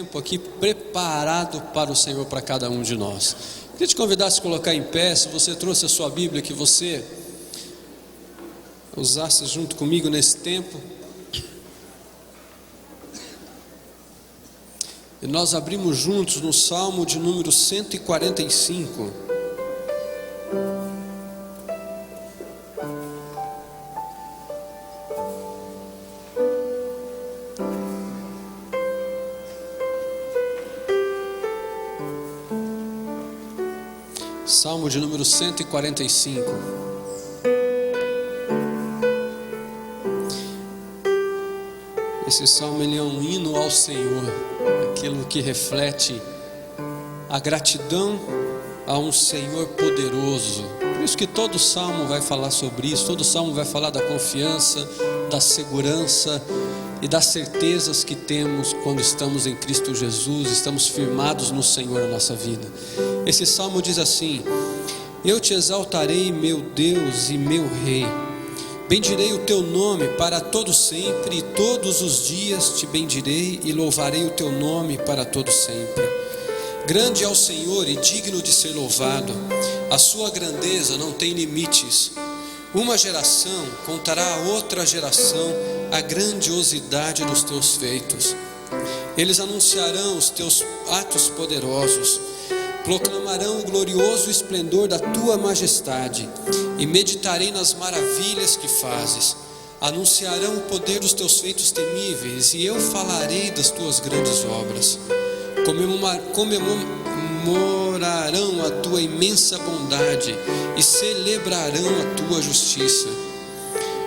Tempo aqui preparado para o Senhor, para cada um de nós. Queria te convidar a se colocar em pé. Se você trouxe a sua Bíblia, que você usasse junto comigo nesse tempo. E nós abrimos juntos no Salmo de número 145. Salmo de número 145. Esse salmo ele é um hino ao Senhor, aquilo que reflete a gratidão a um Senhor poderoso. Por isso que todo salmo vai falar sobre isso, todo salmo vai falar da confiança, da segurança e das certezas que temos quando estamos em Cristo Jesus, estamos firmados no Senhor na nossa vida. Esse salmo diz assim: eu te exaltarei, meu Deus e meu Rei, bendirei o teu nome para todo sempre, e todos os dias te bendirei e louvarei o teu nome para todo sempre. Grande é o Senhor e digno de ser louvado, a sua grandeza não tem limites. Uma geração contará a outra geração a grandiosidade dos teus feitos. Eles anunciarão os teus atos poderosos, proclamarão o glorioso esplendor da tua majestade, e meditarei nas maravilhas que fazes. Anunciarão o poder dos teus feitos temíveis, e eu falarei das tuas grandes obras. Comemorarão a tua imensa bondade e celebrarão a tua justiça.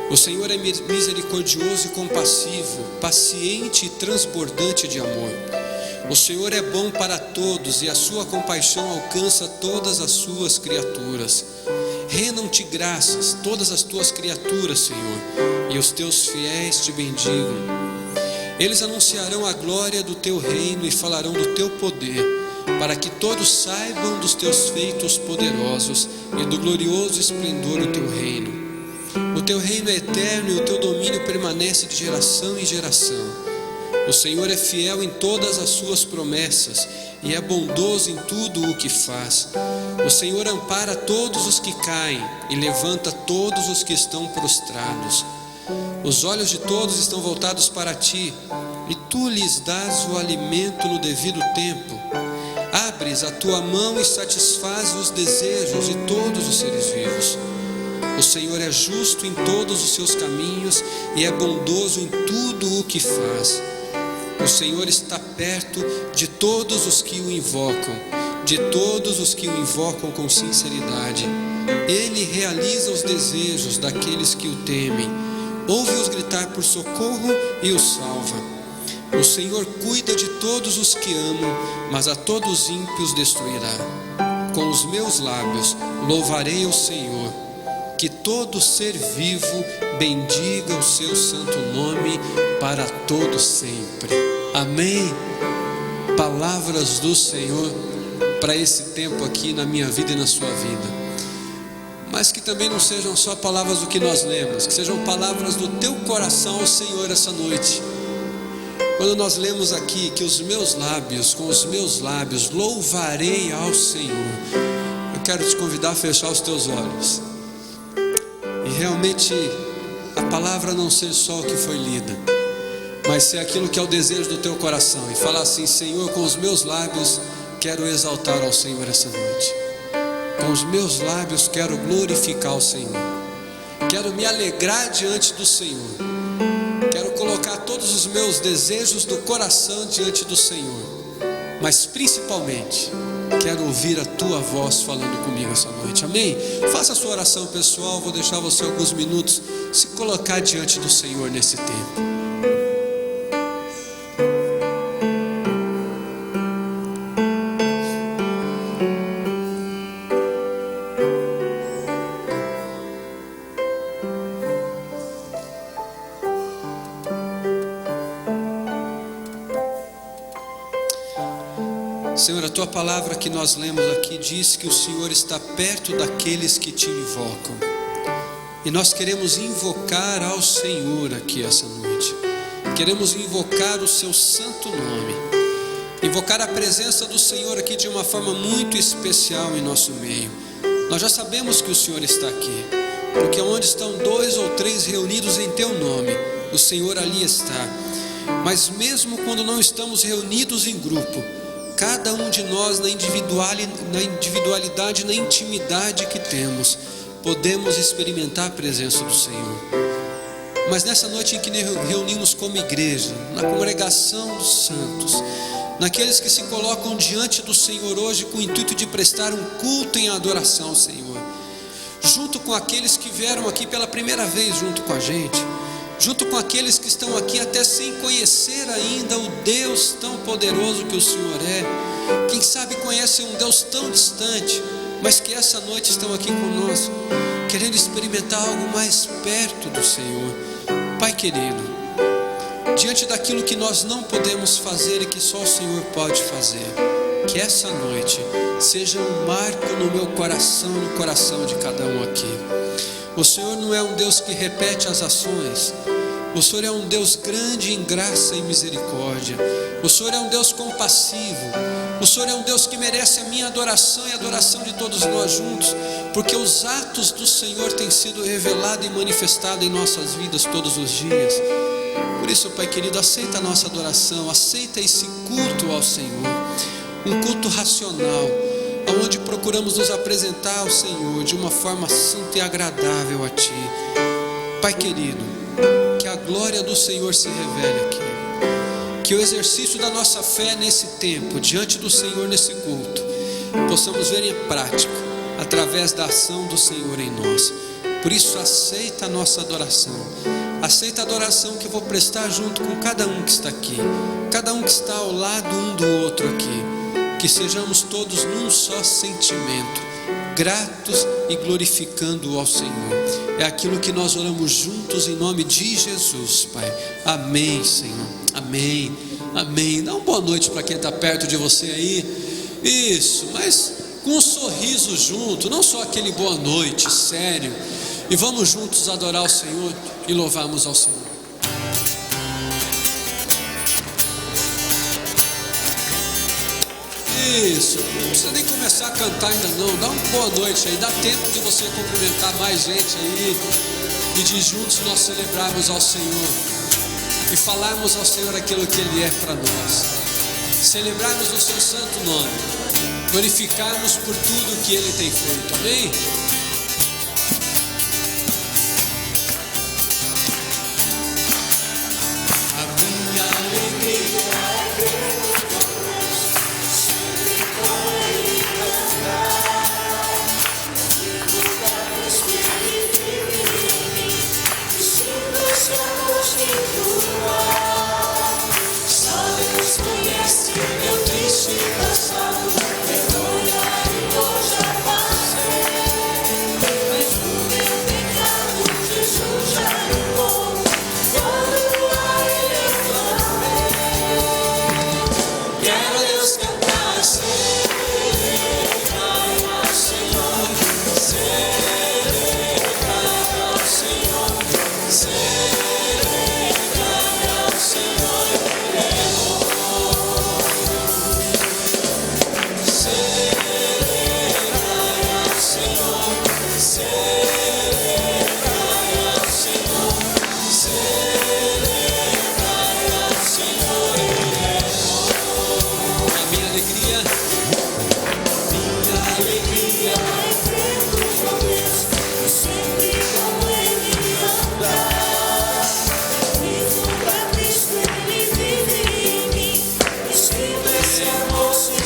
O Senhor é misericordioso e compassivo, paciente e transbordante de amor. O Senhor é bom para todos, e a sua compaixão alcança todas as suas criaturas. Rendam-te graças todas as tuas criaturas, Senhor, e os teus fiéis te bendigam. Eles anunciarão a glória do teu reino e falarão do teu poder, para que todos saibam dos teus feitos poderosos e do glorioso esplendor do teu reino. O teu reino é eterno e o teu domínio permanece de geração em geração. O Senhor é fiel em todas as suas promessas e é bondoso em tudo o que faz. O Senhor ampara todos os que caem e levanta todos os que estão prostrados. Os olhos de todos estão voltados para ti, e tu lhes dás o alimento no devido tempo. Abres a tua mão e satisfazes os desejos de todos os seres vivos. O Senhor é justo em todos os seus caminhos e é bondoso em tudo o que faz. O Senhor está perto de todos os que o invocam, de todos os que o invocam com sinceridade. Ele realiza os desejos daqueles que o temem, ouve-os gritar por socorro e os salva. O Senhor cuida de todos os que amam, mas a todos os ímpios destruirá. Com os meus lábios louvarei o Senhor. Que todo ser vivo bendiga o seu santo nome para todo sempre. Amém. Palavras do Senhor para esse tempo aqui na minha vida e na sua vida. Mas que também não sejam só palavras do que nós lemos, que sejam palavras do teu coração ao Senhor essa noite. Quando nós lemos aqui que com os meus lábios louvarei ao Senhor, eu quero te convidar a fechar os teus olhos e realmente a palavra não ser só o que foi lida, mas ser aquilo que é o desejo do teu coração, e falar assim: Senhor, com os meus lábios quero exaltar ao Senhor essa noite. Com os meus lábios quero glorificar o Senhor. Quero me alegrar diante do Senhor. Quero colocar todos os meus desejos do coração diante do Senhor. Mas principalmente, quero ouvir a tua voz falando comigo essa noite. Amém? Faça a sua oração pessoal. Vou deixar você alguns minutos se colocar diante do Senhor nesse tempo. Senhor, a tua palavra que nós lemos aqui diz que o Senhor está perto daqueles que te invocam. E nós queremos invocar ao Senhor aqui essa noite. Queremos invocar o seu santo nome. invocar a presença do Senhor aqui de uma forma muito especial em nosso meio. Nós já sabemos que o Senhor está aqui, porque onde estão 2 ou 3 reunidos em teu nome, o Senhor ali está. Mas mesmo quando não estamos reunidos em grupo, cada um de nós na individualidade, na intimidade que temos, podemos experimentar a presença do Senhor. Mas nessa noite em que reunimos como igreja, na congregação dos santos, naqueles que se colocam diante do Senhor hoje com o intuito de prestar um culto em adoração ao Senhor, junto com aqueles que vieram aqui pela primeira vez junto com a gente, junto com aqueles que estão aqui até sem conhecer ainda o Deus tão poderoso que o Senhor é, quem sabe conhecem um Deus tão distante, mas que essa noite estão aqui conosco, querendo experimentar algo mais perto do Senhor. Pai querido, diante daquilo que nós não podemos fazer e que só o Senhor pode fazer, que essa noite seja um marco no meu coração, no coração de cada um aqui. O Senhor não é um Deus que repete as ações. O Senhor é um Deus grande em graça e misericórdia. O Senhor é um Deus compassivo. O Senhor é um Deus que merece a minha adoração e a adoração de todos nós juntos, porque os atos do Senhor têm sido revelados e manifestados em nossas vidas todos os dias. Por isso, Pai querido, aceita a nossa adoração, aceita esse culto ao Senhor, um culto racional, onde procuramos nos apresentar ao Senhor de uma forma santa e agradável a Ti. Pai querido, que a glória do Senhor se revele aqui, que o exercício da nossa fé nesse tempo, diante do Senhor nesse culto, possamos ver em prática, através da ação do Senhor em nós. Por isso, aceita a nossa adoração, aceita a adoração que eu vou prestar junto com cada um que está aqui, cada um que está ao lado um do outro aqui, que sejamos todos num só sentimento, gratos e glorificando ao Senhor. É aquilo que nós oramos juntos em nome de Jesus, Pai. Amém, Senhor. Amém. Amém. Dá uma boa noite para quem está perto de você aí. Isso, mas com um sorriso junto, não só aquele boa noite, sério. E vamos juntos adorar o Senhor e louvarmos ao Senhor. Isso, não precisa nem começar a cantar ainda não. Dá uma boa noite aí, dá tempo de você cumprimentar mais gente aí e de juntos nós celebrarmos ao Senhor e falarmos ao Senhor aquilo que Ele é para nós, celebrarmos o seu santo nome, glorificarmos por tudo que Ele tem feito. Amém?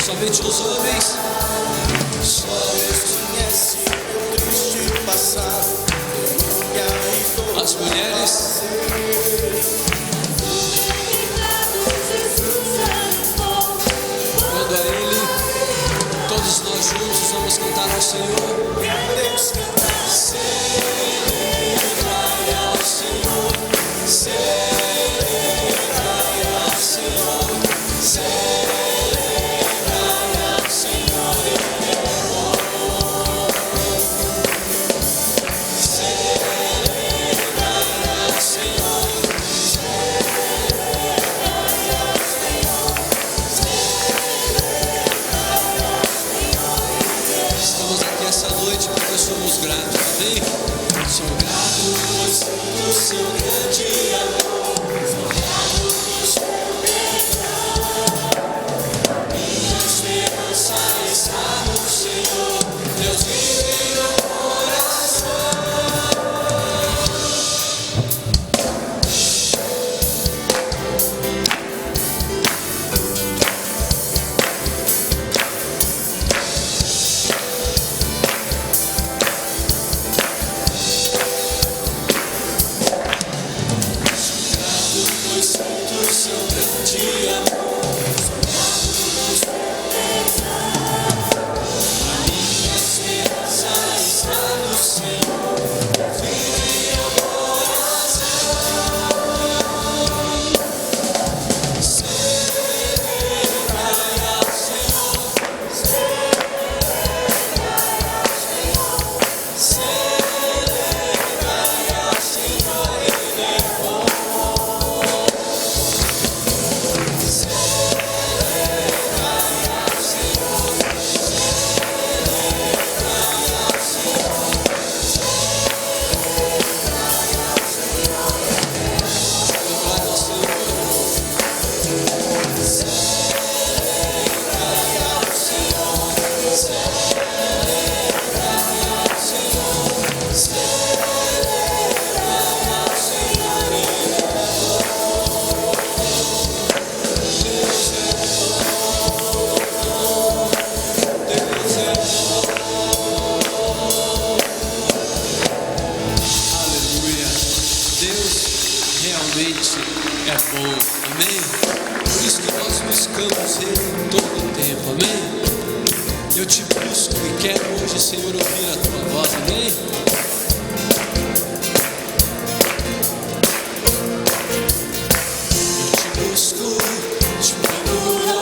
Somente os homens, só Deus conhece o triste passado, as mulheres, quando a Ele, todos nós juntos vamos cantar ao Senhor. Deus cantar, celebrai ao Senhor, celebrai ao Senhor, realmente é bom, amém? Por isso que nós buscamos Ele todo o tempo, amém? Eu te busco e quero hoje, Senhor, ouvir a Tua voz, amém? Eu te busco, te procuro,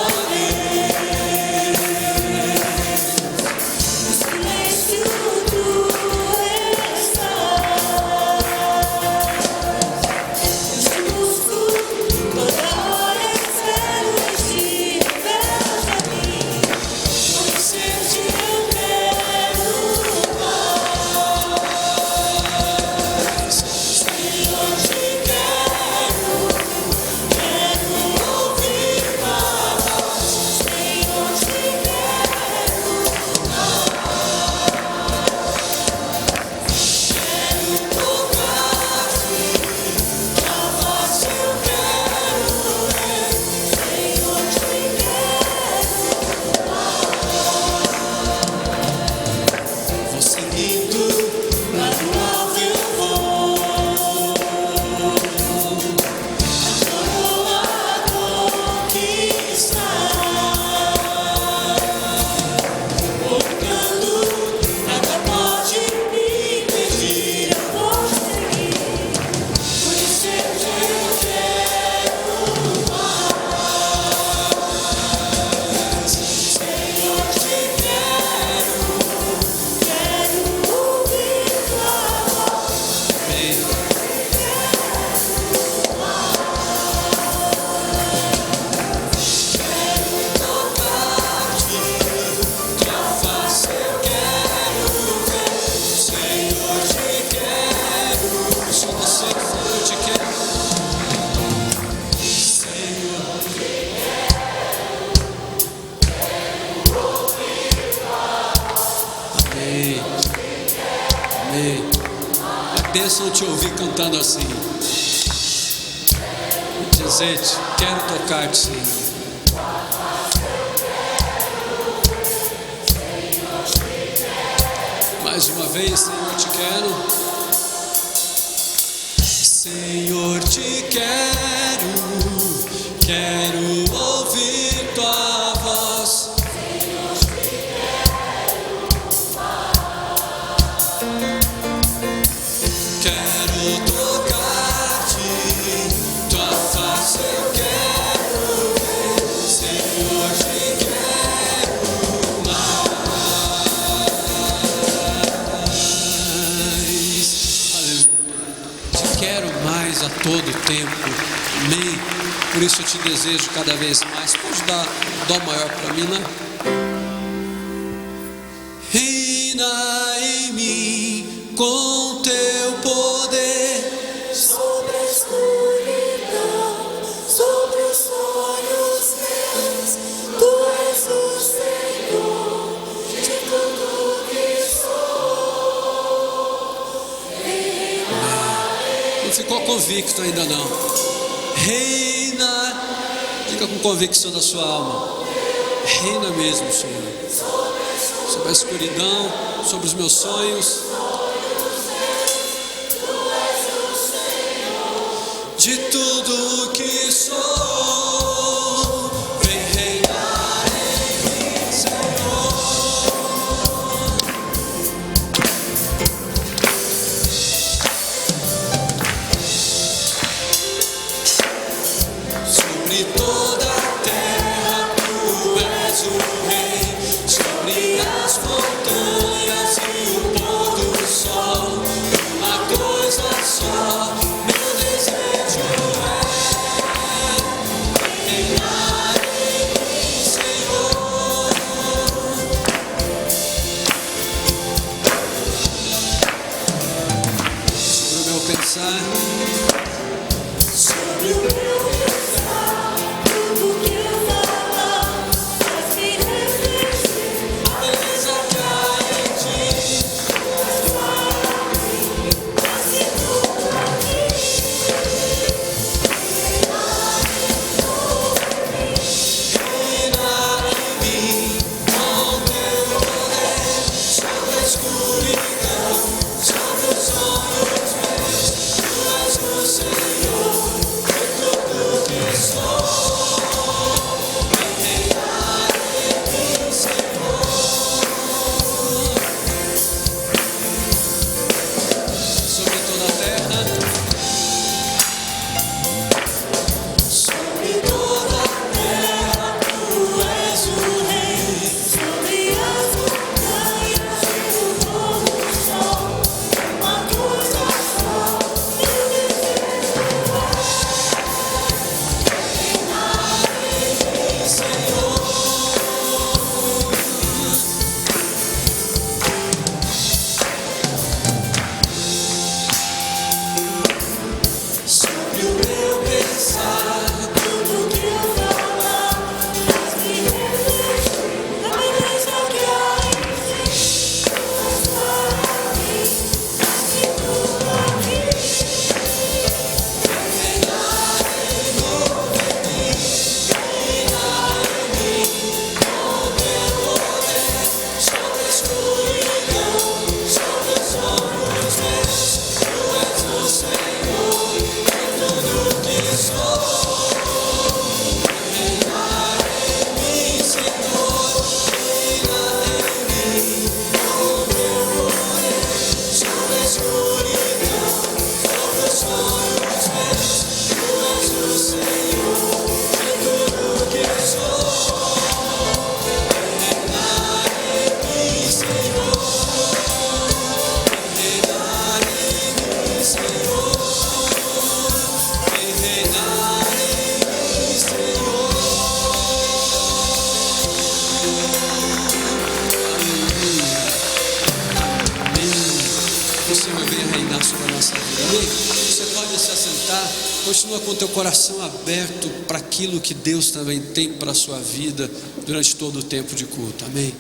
bênção te ouvir cantando assim. Dizer-te, quero tocar-te, Senhor. Mais uma vez, Senhor, te quero. Senhor, te quero. Quero ouvir tua voz. A todo tempo, amém? Por isso eu te desejo cada vez mais. Pode dar dó maior para mim, né? Reina em mim com teu poder. convicto ainda não. Reina, diga com convicção da sua alma. Reina mesmo, Senhor, sobre a escuridão, sobre os meus sonhos. De tudo que sou, vem reinar em mim, Senhor. Sobre toda a terra tu és o rei, sobre as montanhas e o pôr do sol, uma coisa só, meu desejo é reinar em mim, Senhor. Sobre o meu pensar, sobre o meu pensar, tudo que eu falar, faz-me refletir a beleza que há em ti. Faz-me tudo aqui. Reinar em mim, com teu poder, sobre a escuridão, sobre os olhos meus, tu és o Senhor, de tudo que sou. Reinar em mim, Senhor. Sobre toda a terra, sobre toda a terra, tu és o rei, sobre as montanhas e o pôr do sol, uma coisa só, meu desejo é reinar em mim, Senhor. Sobre o meu pensar, tudo que eu falar, faz-me refletir a beleza que há em ti. Mas para mim, faz-me tudo aqui. Reinar em mim, reinar em mim, com teu poder, sobre a escuridão, sobre os olhos meus, tu és o Senhor, de tudo que sou. Reinar em mim, Senhor, reinar em mim, com teu poder, sobre a escuridão, sobre os olhos meus, tu és o Senhor, de tudo que sou. Reinar em mim, Senhor, reinar em mim, Senhor, reinar em mim, Senhor. Amém. Que o Senhor venha reinar sobre a nossa vida. Amém. Você pode se assentar. Continua com o teu coração aberto para aquilo que Deus também tem para a sua vida durante todo o tempo de culto. Amém.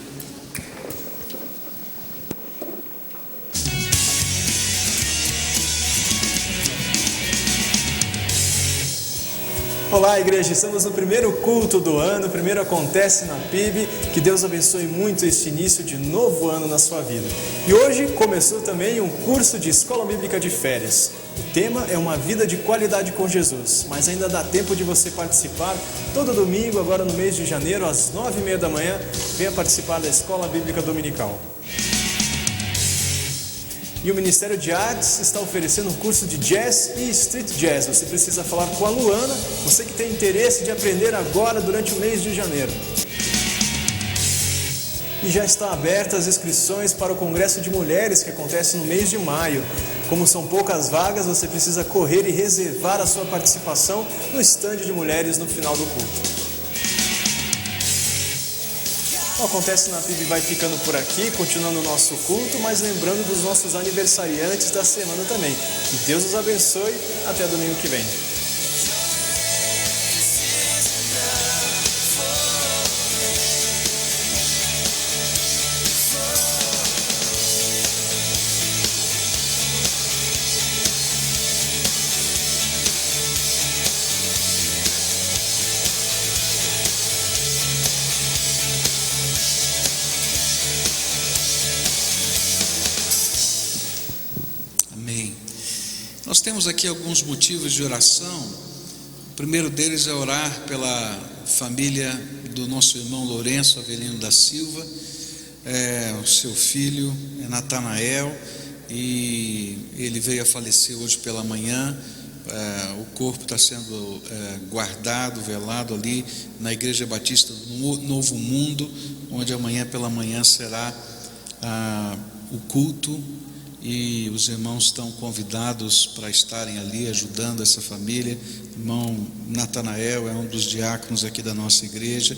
Olá, igreja, estamos no primeiro culto do ano, primeiro acontece na PIB. Que Deus abençoe muito este início de novo ano na sua vida. E hoje começou também um curso de Escola Bíblica de Férias. O tema é uma vida de qualidade com Jesus, mas ainda dá tempo de você participar todo domingo, agora no mês de janeiro, às 9h30 da manhã, venha participar da Escola Bíblica Dominical. E o Ministério de Artes está oferecendo um curso de Jazz e Street Jazz. Você precisa falar com a Luana, você que tem interesse de aprender agora durante o mês de janeiro. E já está aberta as inscrições para o Congresso de Mulheres que acontece no mês de maio. Como são poucas vagas, você precisa correr e reservar a sua participação no estande de mulheres no final do culto. O Acontece na PIB vai ficando por aqui, continuando o nosso culto, mas lembrando dos nossos aniversariantes da semana também. Que Deus os abençoe, até domingo que vem. Nós temos aqui alguns motivos de oração. O primeiro deles é orar pela família do nosso irmão Lourenço Avelino da Silva, o seu filho Natanael, e ele veio a falecer hoje pela manhã. O corpo está sendo guardado, velado ali na Igreja Batista do Novo Mundo, onde amanhã pela manhã será o culto, e os irmãos estão convidados para estarem ali ajudando essa família. O irmão Natanael é um dos diáconos aqui da nossa igreja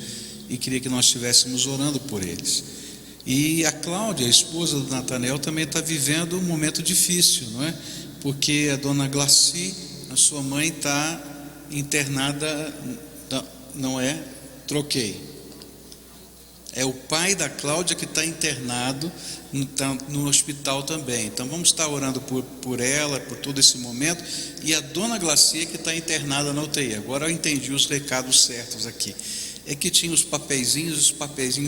e queria que nós estivéssemos orando por eles. E a Cláudia, a esposa do Natanael, também está vivendo um momento difícil, não é? Porque a dona Glaci, a sua mãe, está internada, não é? Troquei. É o pai da Cláudia que está internado no hospital também. Então vamos estar orando por ela, por todo esse momento. E a dona Glacia que está internada na UTI. Agora eu entendi os recados certos aqui. É que tinha os papeizinhos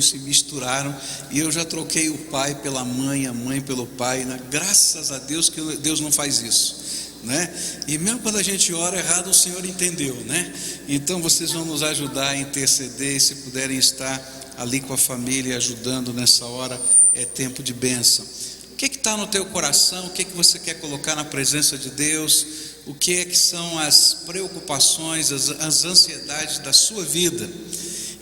se misturaram, e eu já troquei o pai pela mãe, a mãe pelo pai, né? Graças a Deus que Deus não faz isso, né? E mesmo quando a gente ora errado, o Senhor entendeu, né? Então vocês vão nos ajudar a interceder, e se puderem estar ali com a família ajudando nessa hora, é tempo de bênção. O que está no teu coração? O que você quer colocar na presença de Deus? O que são as preocupações, as ansiedades da sua vida?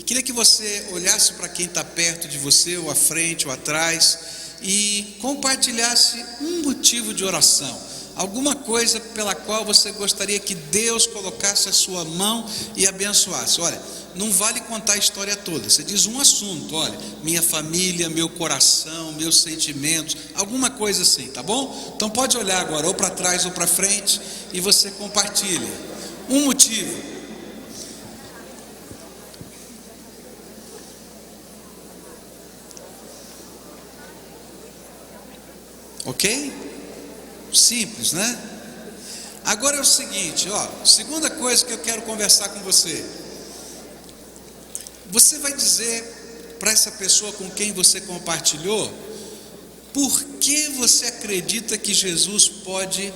Queria que você olhasse para quem está perto de você, ou à frente, ou atrás, e compartilhasse um motivo de oração, alguma coisa pela qual você gostaria que Deus colocasse a sua mão e abençoasse. Olha, não vale contar a história toda, você diz um assunto, olha, minha família, meu coração, meus sentimentos, alguma coisa assim, tá bom? Então pode olhar agora, ou para trás ou para frente, e você compartilha um motivo. Ok? Simples, né? Agora é o seguinte, segunda coisa que eu quero conversar com você. Você vai dizer para essa pessoa com quem você compartilhou, por que você acredita que Jesus pode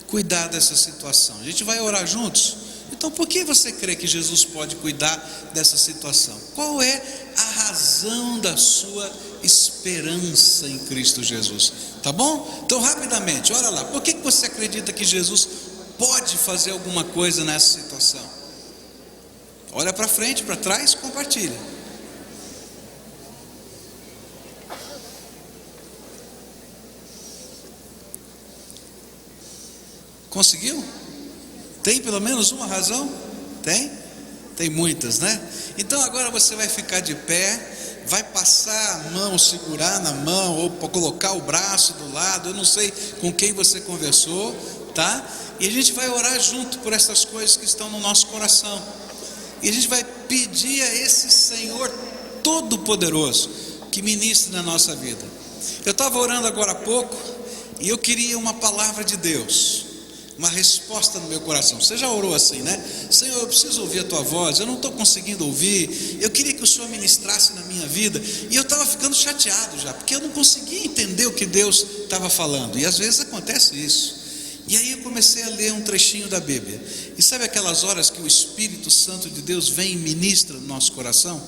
cuidar dessa situação? A gente vai orar juntos? Então, por que você crê que Jesus pode cuidar dessa situação? Qual é a razão da sua esperança em Cristo Jesus? Tá bom? Então, rapidamente, olha lá, por que você acredita que Jesus pode fazer alguma coisa nessa situação? Olha para frente, para trás, compartilha. Conseguiu? Tem pelo menos uma razão? Tem? Tem muitas, né? Então agora você vai ficar de pé, vai passar a mão, segurar na mão, ou colocar o braço do lado, eu não sei com quem você conversou, tá? E a gente vai orar junto por essas coisas que estão no nosso coração. E a gente vai pedir a esse Senhor Todo-Poderoso que ministre na nossa vida. Eu estava orando agora há pouco e eu queria uma palavra de Deus, uma resposta no meu coração. Você já orou assim, né? Senhor, eu preciso ouvir a tua voz, eu não estou conseguindo ouvir, eu queria que o Senhor ministrasse na minha vida. E eu estava ficando chateado já, porque eu não conseguia entender o que Deus estava falando. E às vezes acontece isso. E aí eu comecei a ler um trechinho da Bíblia. E sabe aquelas horas que o Espírito Santo de Deus vem e ministra no nosso coração?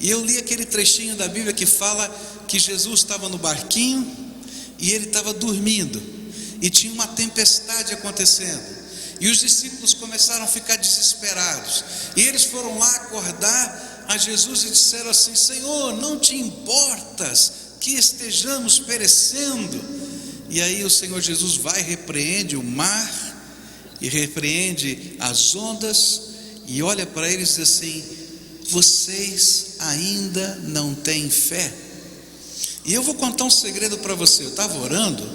E eu li aquele trechinho da Bíblia que fala que Jesus estava no barquinho e ele estava dormindo, e tinha uma tempestade acontecendo, e os discípulos começaram a ficar desesperados, e eles foram lá acordar a Jesus e disseram assim: Senhor, não te importas que estejamos perecendo? E aí o Senhor Jesus vai, repreende o mar e repreende as ondas, e olha para eles e diz assim: vocês ainda não têm fé? E eu vou contar um segredo para você. Eu estava orando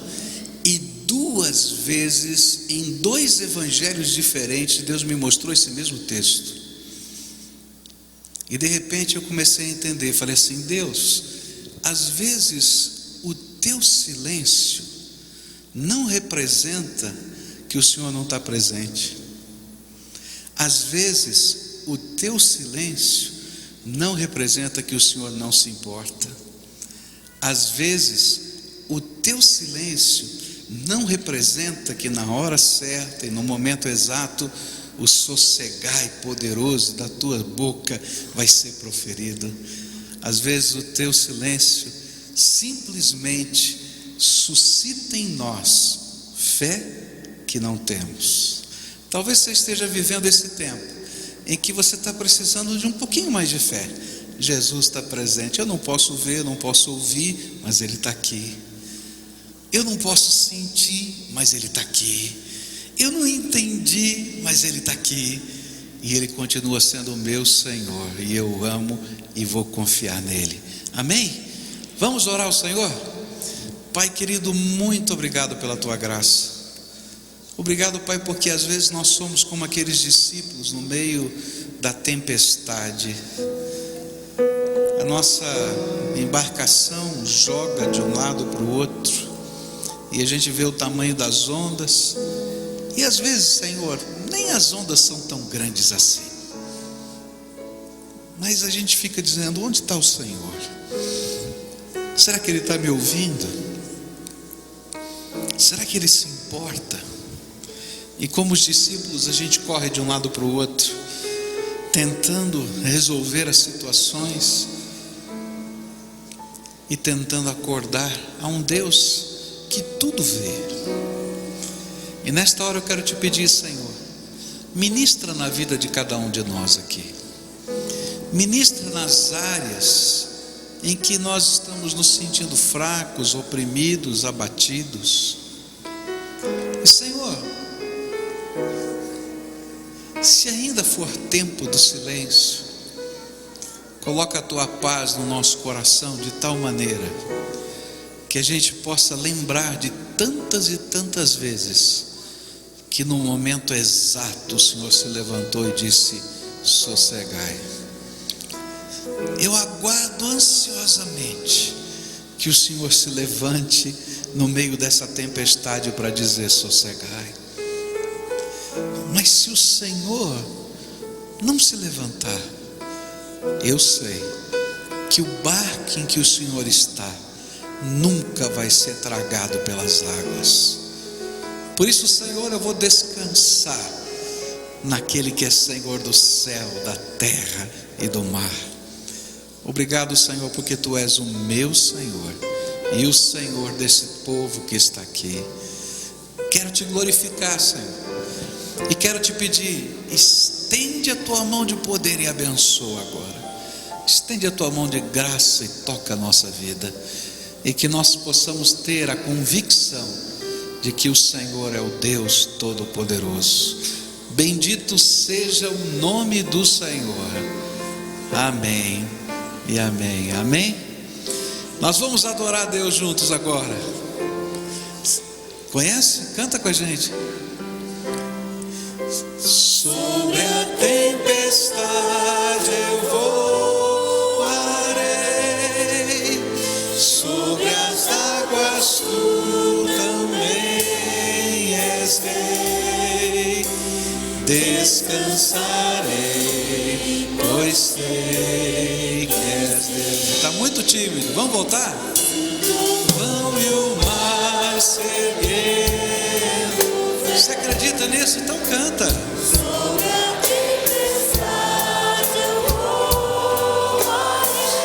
e 2 vezes em 2 evangelhos diferentes Deus me mostrou esse mesmo texto. E de repente eu comecei a entender, falei assim: Deus, às vezes o teu silêncio não representa que o Senhor não está presente. Às vezes o teu silêncio não representa que o Senhor não se importa. Às vezes o teu silêncio não representa que na hora certa e no momento exato o sossegai poderoso da tua boca vai ser proferido. Às vezes o teu silêncio simplesmente suscita em nós fé que não temos. Talvez você esteja vivendo esse tempo em que você está precisando de um pouquinho mais de fé. Jesus está presente. Eu não posso ver, não posso ouvir, mas Ele está aqui. Eu não posso sentir, mas Ele está aqui. Eu não entendi, mas Ele está aqui. E Ele continua sendo o meu Senhor, e eu amo e vou confiar nele. Amém? Vamos orar ao Senhor? Pai querido, muito obrigado pela tua graça. Obrigado, Pai, porque às vezes nós somos como aqueles discípulos no meio da tempestade. A nossa embarcação joga de um lado para o outro, e a gente vê o tamanho das ondas, e às vezes, Senhor, nem as ondas são tão grandes assim, mas a gente fica dizendo: onde está o Senhor? Será que Ele está me ouvindo? Será que Ele se importa? E como os discípulos, a gente corre de um lado para o outro, tentando resolver as situações e tentando acordar a um Deus que tudo vê. E nesta hora eu quero te pedir, Senhor, ministra na vida de cada um de nós aqui. Ministra nas áreas em que nós estamos nos sentindo fracos, oprimidos, abatidos. E, Senhor, se ainda for tempo do silêncio, coloca a tua paz no nosso coração de tal maneira que a gente possa lembrar de tantas e tantas vezes que no momento exato o Senhor se levantou e disse: sossegai. Eu aguardo ansiosamente que o Senhor se levante no meio dessa tempestade para dizer: sossegai. Mas se o Senhor não se levantar, eu sei que o barco em que o Senhor está nunca vai ser tragado pelas águas. Por isso, Senhor, eu vou descansar naquele que é Senhor do céu, da terra e do mar. Obrigado, Senhor, porque Tu és o meu Senhor e o Senhor desse povo que está aqui. Quero Te glorificar, Senhor, e quero Te pedir: estende a Tua mão de poder e abençoa agora. Estende a Tua mão de graça e toca a nossa vida, e que nós possamos ter a convicção de que o Senhor é o Deus Todo-Poderoso. Bendito seja o nome do Senhor. Amém e amém. Amém? Nós vamos adorar a Deus juntos agora. Conhece? Canta com a gente. Sobre a tempestade eu voarei, sobre as águas Tu também és rei. Descansarei, pois sei que és Deus. Está muito tímido, vamos voltar? Vão e o mar se erguendo. Você acredita nisso? Então canta. Sobre a tempestade eu voarei,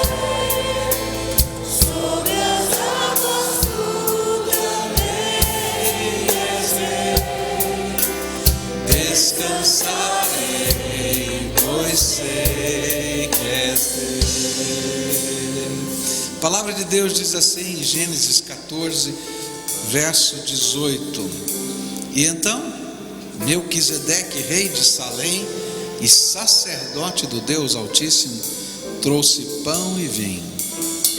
sobre as águas Tu também és rei. Descansarei, pois sei que és Deus. A palavra de Deus diz assim em Gênesis 14, verso 18: E então Melquisedeque, rei de Salém e sacerdote do Deus Altíssimo, trouxe pão e vinho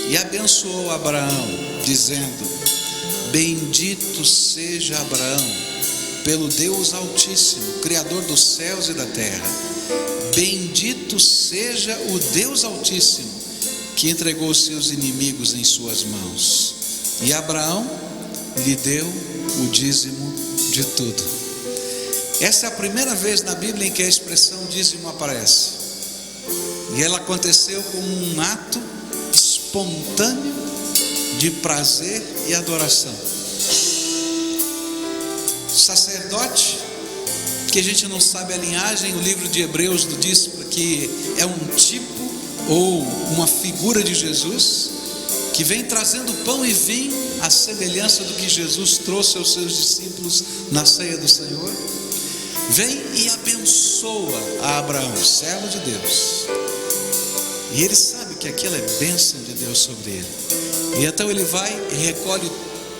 e abençoou Abraão, dizendo: bendito seja Abraão pelo Deus Altíssimo, Criador dos céus e da terra. Bendito seja o Deus Altíssimo, que entregou os seus inimigos em suas mãos. E Abraão lhe deu o dízimo de tudo. Essa é a primeira vez na Bíblia em que a expressão dízimo aparece, e ela aconteceu como um ato espontâneo de prazer e adoração. sacerdote, que a gente não sabe a linhagem. O livro de Hebreus nos diz que é um tipo ou uma figura de Jesus, que vem trazendo pão e vinho, à semelhança do que Jesus trouxe aos seus discípulos na ceia do Senhor. Vem e abençoa a Abraão, servo de Deus, e ele sabe que aquilo é bênção de Deus sobre ele, e então ele vai e recolhe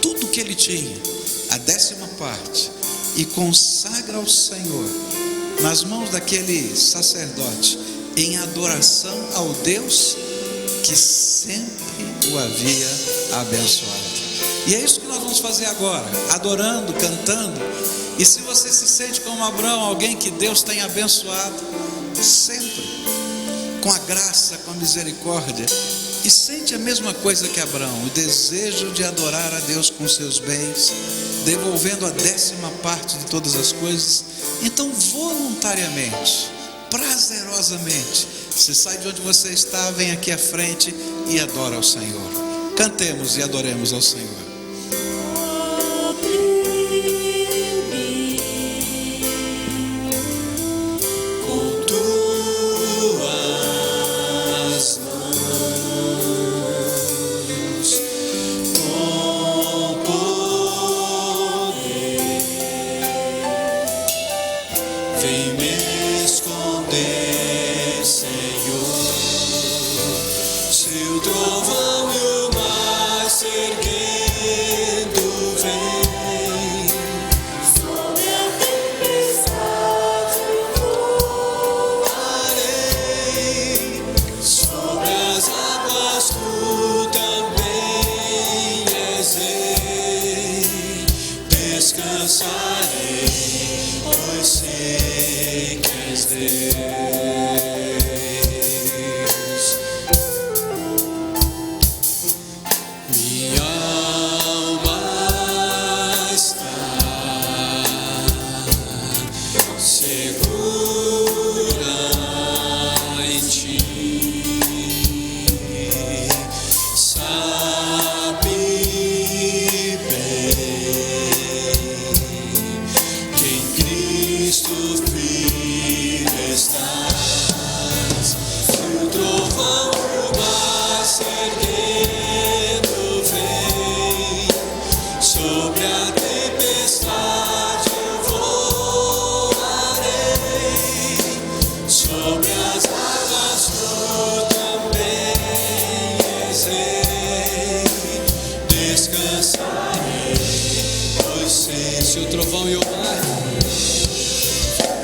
tudo que ele tinha, a 10ª parte, e consagra ao Senhor nas mãos daquele sacerdote, em adoração ao Deus que sempre o havia abençoado. E é isso que nós vamos fazer agora, adorando, cantando. E se você se sente como Abraão, alguém que Deus tem abençoado sempre, com a graça, com a misericórdia, e sente a mesma coisa que Abraão, o desejo de adorar a Deus com seus bens, devolvendo a 10ª parte de todas as coisas, então voluntariamente, prazerosamente, você sai de onde você está, vem aqui à frente e adora ao Senhor. Cantemos e adoremos ao Senhor. Se o trovão e o mar,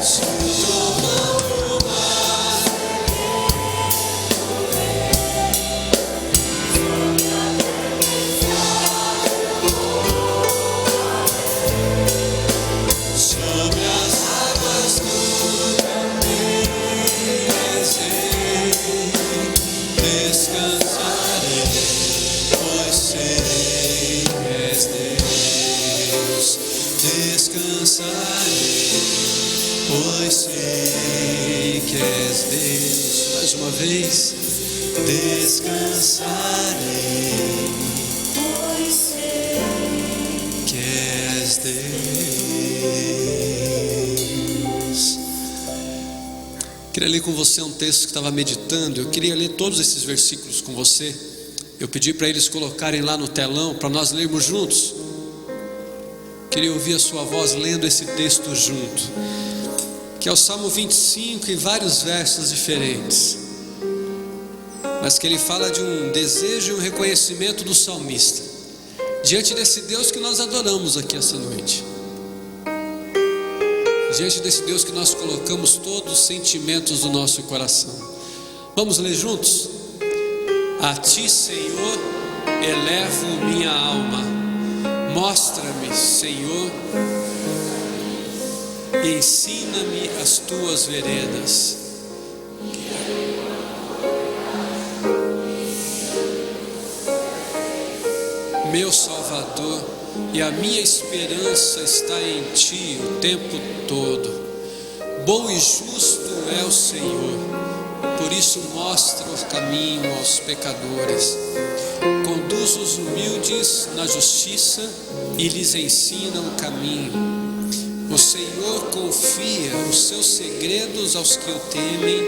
se o trovão e o mar, sobre as águas tu também descansarei, pois sei que és Deus. Descansarei, pois sei que és Deus. Mais uma vez, descansarei, pois sei que és Deus. Queria ler com você um texto que estava meditando. Eu queria ler todos esses versículos com você. Eu pedi para eles colocarem lá no telão para nós lermos juntos. Queria ouvir a sua voz lendo esse texto junto, que é o Salmo 25 em vários versos diferentes, mas que ele fala de um desejo e um reconhecimento do salmista diante desse Deus que nós adoramos aqui essa noite, diante desse Deus que nós colocamos todos os sentimentos do nosso coração. Vamos ler juntos? A ti, Senhor, elevo minha alma. Mostra-me, Senhor, e ensina-me as tuas veredas. Meu Salvador, e a minha esperança está em ti o tempo todo. Bom e justo é o Senhor, por isso mostra o caminho aos pecadores. Conduz os humildes na justiça e lhes ensina o caminho. O Senhor confia os seus segredos aos que o temem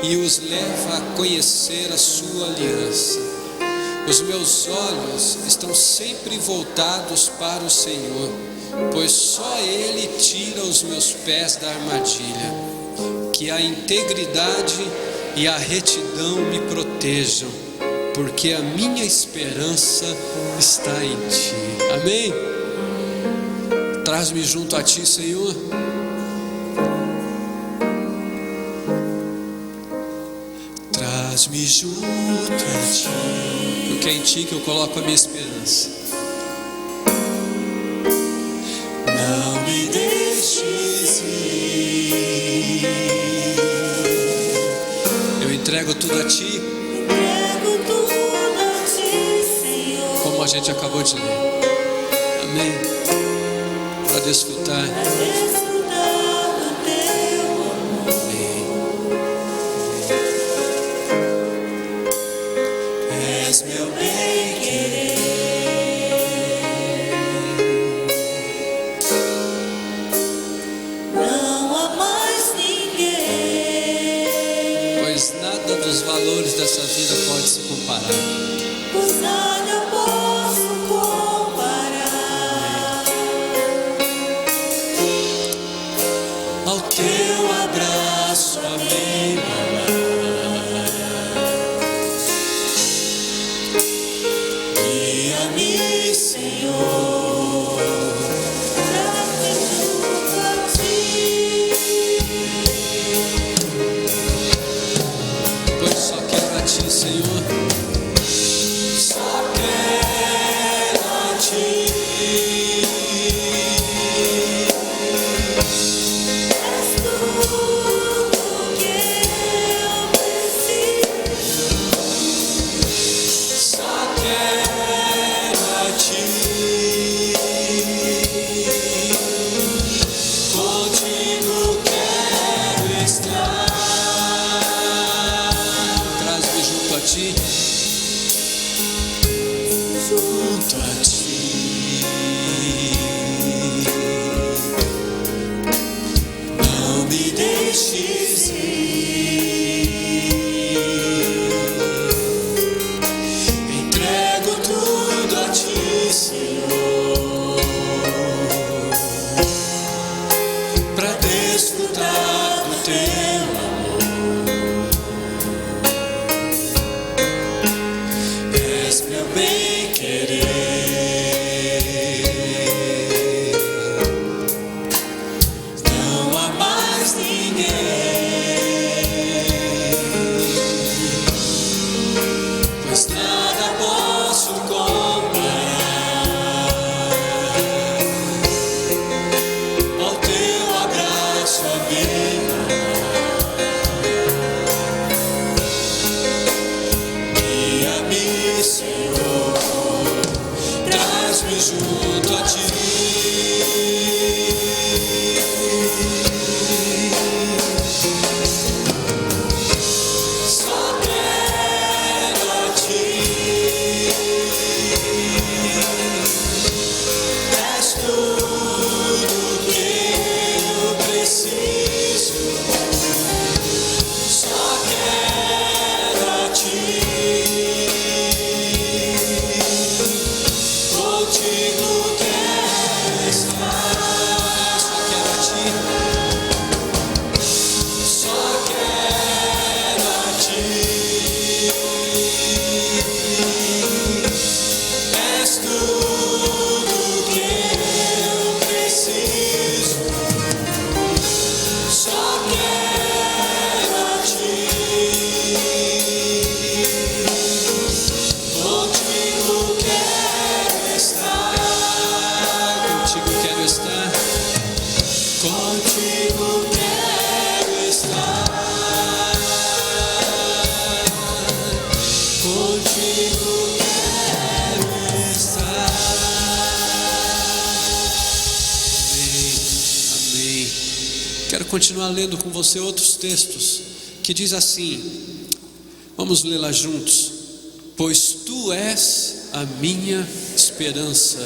e os leva a conhecer a sua aliança. Os meus olhos estão sempre voltados para o Senhor, pois só Ele tira os meus pés da armadilha. Que a integridade e a retidão me protejam, porque a minha esperança está em Ti. Amém? Traz-me junto a Ti, Senhor. Traz-me junto a Ti, porque é em Ti que eu coloco a minha esperança. Não me deixes ir. Eu entrego tudo a Ti, Entrego tudo a Ti, Senhor. como a gente acabou de ler. Amém? Para desfrutar. Para desfrutar do Teu amor. Amém. És meu bem-querer. Não há mais ninguém, Pois nada dos valores dessa vida pode se comparar. pois nada posso comparar Ao Teu abraço, amém. Guia-me, Senhor, traz-me junto a Ti. Pois só quero a Ti, Senhor. Só quero a Ti. És tudo que eu preciso. Só quero a Ti. Contigo quero estar. Traz-me junto a Ti. Junto a Ti. Não me deixes ir. Entrego tudo a Ti, Senhor, para desfrutar do Teu amor. És meu bem-querer. Não há mais ninguém, pois nada posso comparar ao Teu abraço, amém. Guia-me, Senhor, traz-me junto a Ti. Só quero a Ti. És tudo que eu preciso. Só quero a Ti. Contigo quero estar. Só quero a Ti. Só quero a Ti. És tudo que eu preciso. Só quero a Ti. Contigo quero estar. Contigo quero estar. Contigo quero estar. Contigo quero estar. Amém. Amém. Quero continuar lendo com você outros textos que diz assim. Vamos lê-la juntos. Pois Tu és a minha esperança.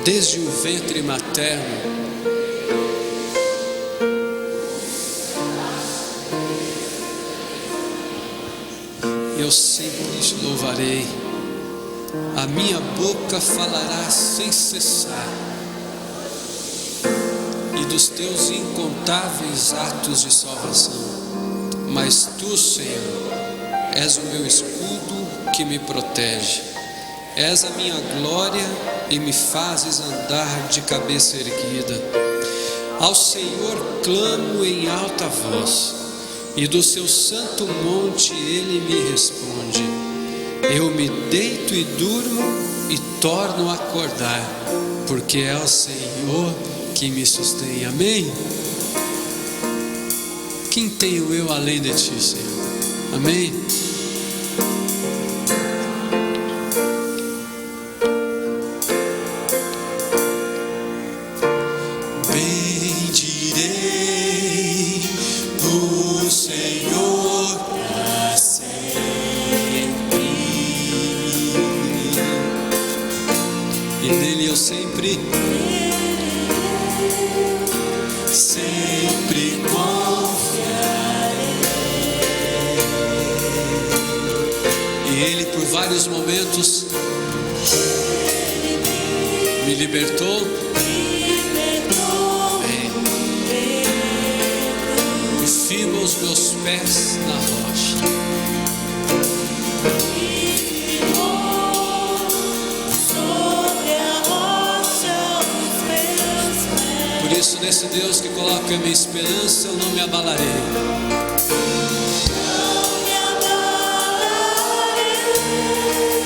desde o ventre materno. Eu sempre te louvarei, a minha boca falará sem cessar, e dos teus incontáveis atos de salvação. Mas tu, Senhor, és o meu escudo que me protege, és a minha glória e me fazes andar de cabeça erguida. Ao Senhor clamo em alta voz, e do seu santo monte Ele me responde. Eu me deito e durmo e torno a acordar, porque é o Senhor que me sustém. Amém? Quem tenho eu além de ti, Senhor? Amém? Bendirei o Senhor para sempre, E nele eu sempre confiarei. E Ele por vários momentos me libertou e firma os meus pés na rocha. Sobre a rocha os meus pés. Por isso, nesse Deus que coloca a minha esperança, eu não me abalarei.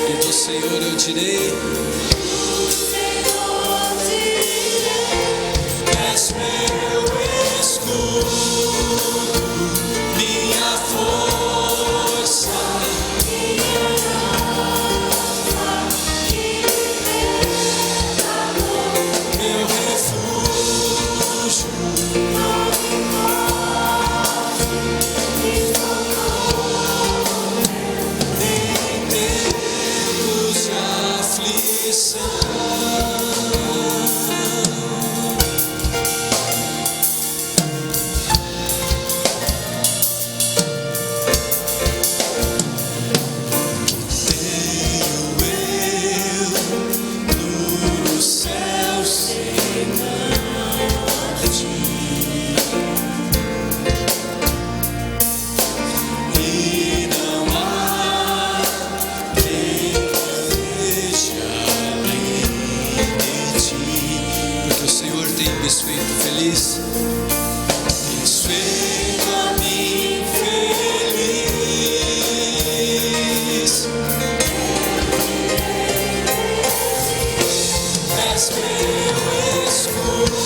E do Senhor eu direi: És meu escudo, minha força, meu refúgio, em tempos de aflição. porque o Senhor tem me feito feliz. Tens feito a mim feliz. És meu escudo,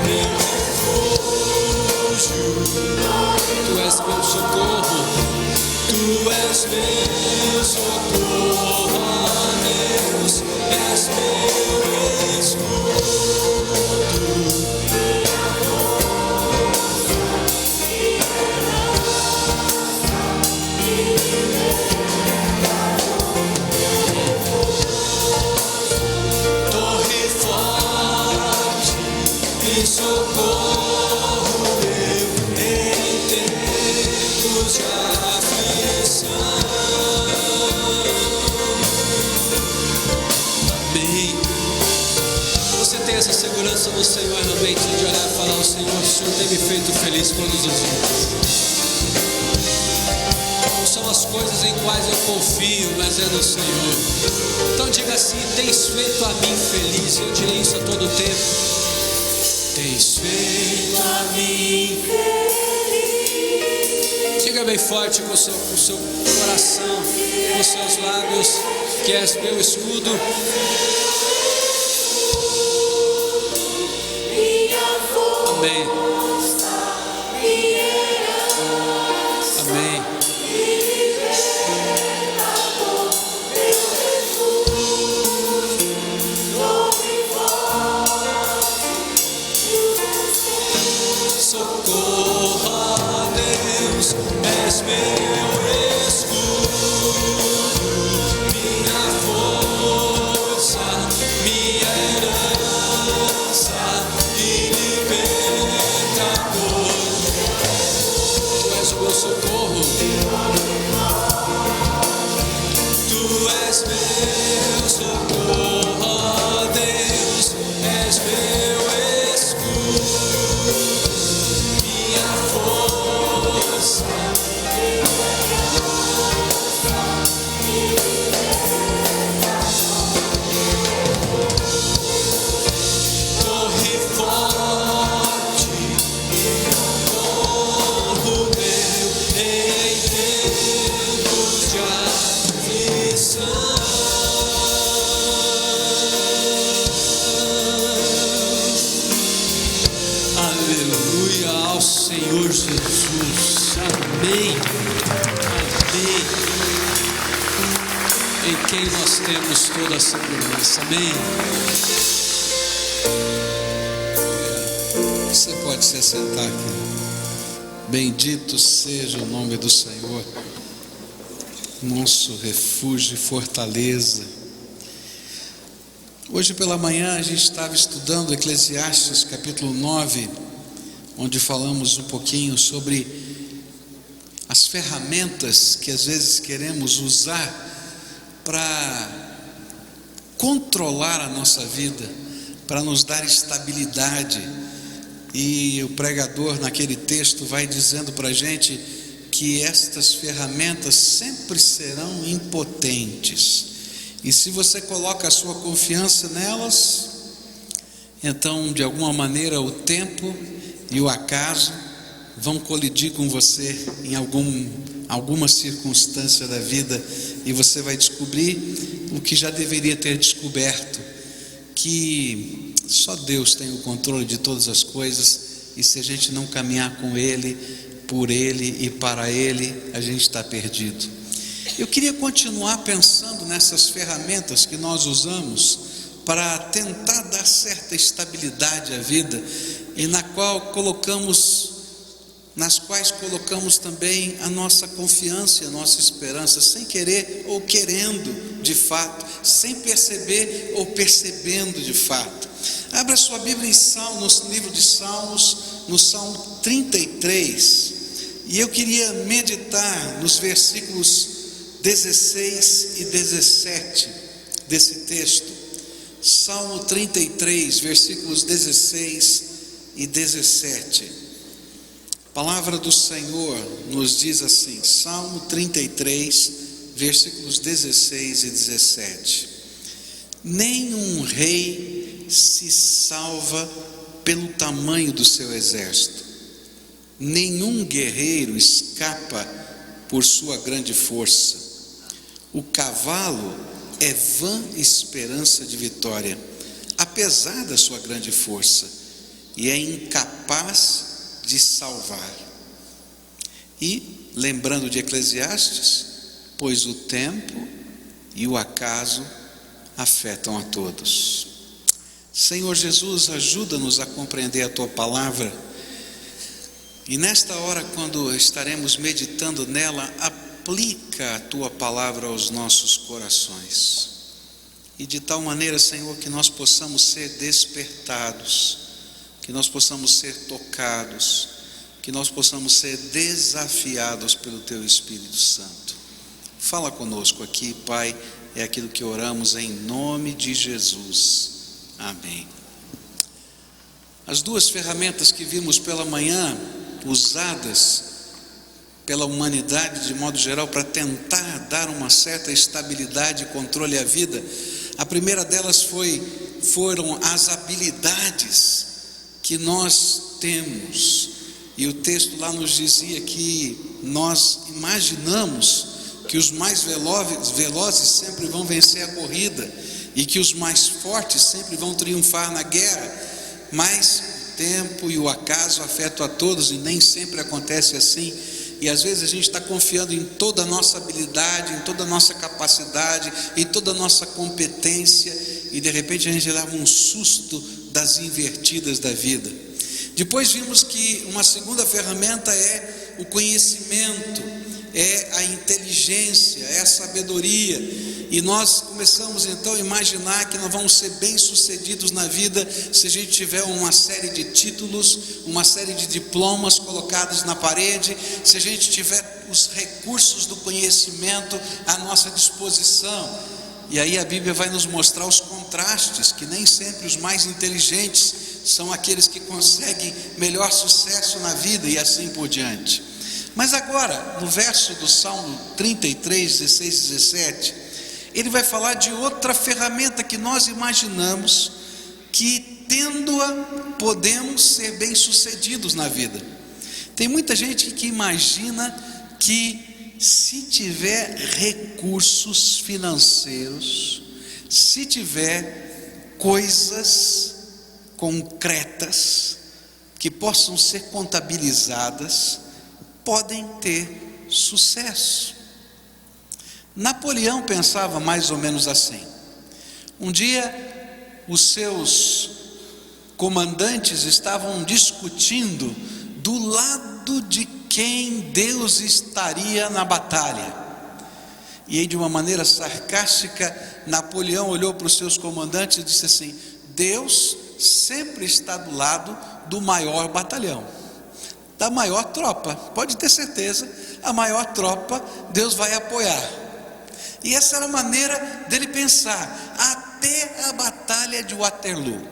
meu refúgio. Tu és meu socorro, Tu és meu socorro, ó Deus, és meu escudo. Torre forte e socorro meu em tempos de aflição. amém. Você tem essa segurança no Senhor no meio de orar e falar: o Senhor tem me feito feliz todos os dias. Não são as coisas em quais eu confio, mas é no Senhor. Então diga assim: tens feito a mim feliz. Eu direi isso a todo tempo. Tens feito A mim feliz. Diga bem forte com o seu coração, com os seus lábios, que és meu escudo. Minha Amém. força, minha herança, Amém. libertador, meu refúgio, nome forte, Socorro és meu escudo, minha força, minha herança e libertador. Tu és o meu socorro, tu és meu socorro, ó Deus, és meu escudo, minha força. Torre forte, corro meu em tempos de aflição. Aleluia ao Senhor Jesus. Amém. Amém. Em quem nós temos toda a segurança. Amém. Você pode se assentar aqui. Bendito seja o nome do Senhor, nosso refúgio e fortaleza. Hoje pela manhã a gente estava estudando Eclesiastes capítulo 9, onde falamos um pouquinho sobre as ferramentas que às vezes queremos usar para controlar a nossa vida, para nos dar estabilidade. E o pregador naquele texto vai dizendo para a gente que estas ferramentas sempre serão impotentes. E se você coloca a sua confiança nelas, então de alguma maneira o tempo e o acaso vão colidir com você em alguma circunstância da vida, e você vai descobrir o que já deveria ter descoberto, que só Deus tem o controle de todas as coisas, e se a gente não caminhar com Ele, por Ele e para Ele, a gente está perdido. Eu queria continuar pensando nessas ferramentas que nós usamos para tentar dar certa estabilidade à vida, e nas quais colocamos também a nossa confiança e a nossa esperança, sem querer ou querendo de fato, sem perceber ou percebendo de fato. Abra sua Bíblia no livro de Salmos, no Salmo 33, e eu queria meditar nos versículos 16 e 17 desse texto. Salmo 33, versículos 16 e 17. A palavra do Senhor nos diz assim, Salmo 33, versículos 16 e 17. Nenhum rei se salva pelo tamanho do seu exército, nenhum guerreiro escapa por sua grande força. O cavalo é vã esperança de vitória, apesar da sua grande força, e é incapaz de salvar. E, lembrando de Eclesiastes, pois o tempo e o acaso afetam a todos. Senhor Jesus, ajuda-nos a compreender a Tua palavra, e nesta hora, quando estaremos meditando nela, aplica a Tua palavra aos nossos corações, e de tal maneira, Senhor, que nós possamos ser despertados, que nós possamos ser tocados, que nós possamos ser desafiados pelo Teu Espírito Santo. Fala conosco aqui, Pai, é aquilo que oramos em nome de Jesus. Amém. As duas ferramentas que vimos pela manhã, usadas pela humanidade de modo geral para tentar dar uma certa estabilidade e controle à vida, a primeira delas foram as habilidades que nós temos, e o texto lá nos dizia que nós imaginamos que os mais velozes sempre vão vencer a corrida, e que os mais fortes sempre vão triunfar na guerra, mas o tempo e o acaso afetam a todos, e nem sempre acontece assim. E às vezes a gente está confiando em toda a nossa habilidade, em toda a nossa capacidade, em toda a nossa competência, e de repente a gente leva um susto das invertidas da vida. Depois vimos que uma segunda ferramenta é o conhecimento, é a inteligência, é a sabedoria. E nós começamos então a imaginar que nós vamos ser bem-sucedidos na vida se a gente tiver uma série de títulos, uma série de diplomas colocados na parede, se a gente tiver os recursos do conhecimento à nossa disposição. E aí a Bíblia vai nos mostrar os contrastes, que nem sempre os mais inteligentes são aqueles que conseguem melhor sucesso na vida e assim por diante. Mas agora, no verso do Salmo 33, 16 e 17, ele vai falar de outra ferramenta que nós imaginamos que, tendo-a, podemos ser bem-sucedidos na vida. Tem muita gente que imagina que se tiver recursos financeiros, se tiver coisas concretas que possam ser contabilizadas, podem ter sucesso. Napoleão pensava mais ou menos assim. Um dia os seus comandantes estavam discutindo do lado de quem Deus estaria na batalha. E aí, de uma maneira sarcástica, Napoleão olhou para os seus comandantes e disse assim: Deus sempre está do lado do maior batalhão, da maior tropa. Pode ter certeza, a maior tropa Deus vai apoiar. E essa era a maneira dele pensar, até a batalha de Waterloo.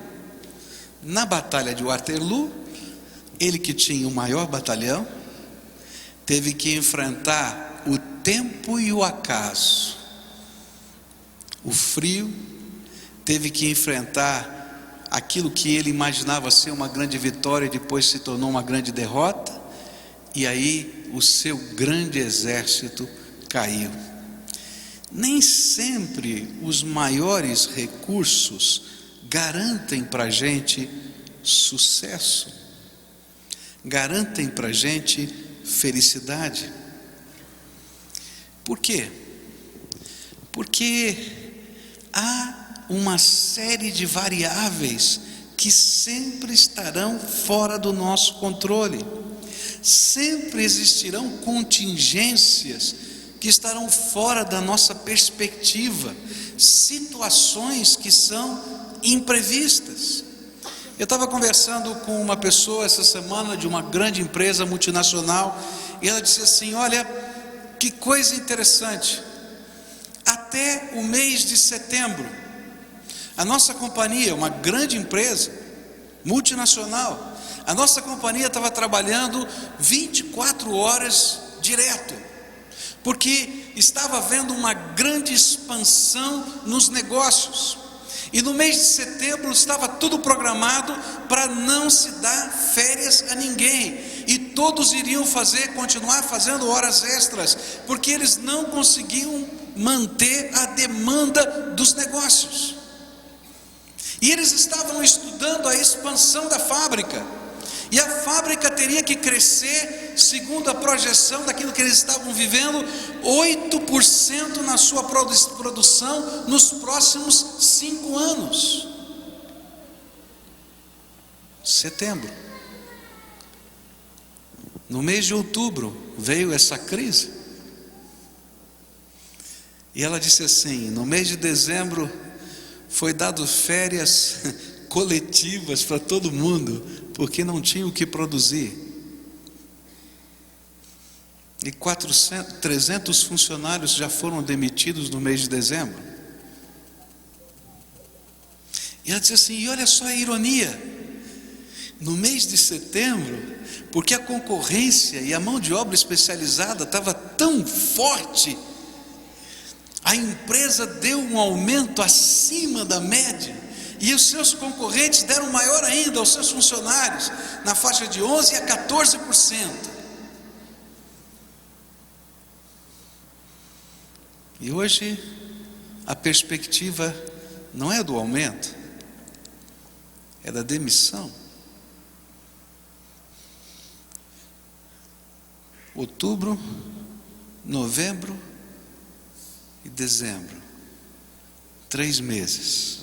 Na batalha de Waterloo, ele que tinha o maior batalhão, teve que enfrentar o tempo e o acaso, o frio, teve que enfrentar aquilo que ele imaginava ser uma grande vitória e depois se tornou uma grande derrota, e aí o seu grande exército caiu. Nem sempre os maiores recursos garantem para a gente sucesso, garantem para a gente felicidade. Por quê? Porque há uma série de variáveis que sempre estarão fora do nosso controle. Sempre existirão contingências que estarão fora da nossa perspectiva, situações que são imprevistas. Eu estava conversando com uma pessoa essa semana de uma grande empresa multinacional, e ela disse assim: olha, que coisa interessante, até o mês de setembro, a nossa companhia, uma grande empresa multinacional, a nossa companhia estava trabalhando 24 horas direto, porque estava havendo uma grande expansão nos negócios, e no mês de setembro estava tudo programado para não se dar férias a ninguém, e todos iriam continuar fazendo horas extras, porque eles não conseguiam manter a demanda dos negócios, e eles estavam estudando a expansão da fábrica, e a fábrica teria que crescer, segundo a projeção daquilo que eles estavam vivendo, 8% na sua produção nos próximos 5 anos. Setembro. No mês de outubro veio essa crise. E ela disse assim: no mês de dezembro foi dado férias coletivas para todo mundo, porque não tinha o que produzir. E 300 funcionários já foram demitidos no mês de dezembro. E ela disse assim: e olha só a ironia, no mês de setembro, porque a concorrência e a mão de obra especializada estava tão forte, a empresa deu um aumento acima da média, e os seus concorrentes deram maior ainda aos seus funcionários, na faixa de 11% a 14%. E hoje a perspectiva não é do aumento, é da demissão. Outubro, novembro e dezembro, 3 meses.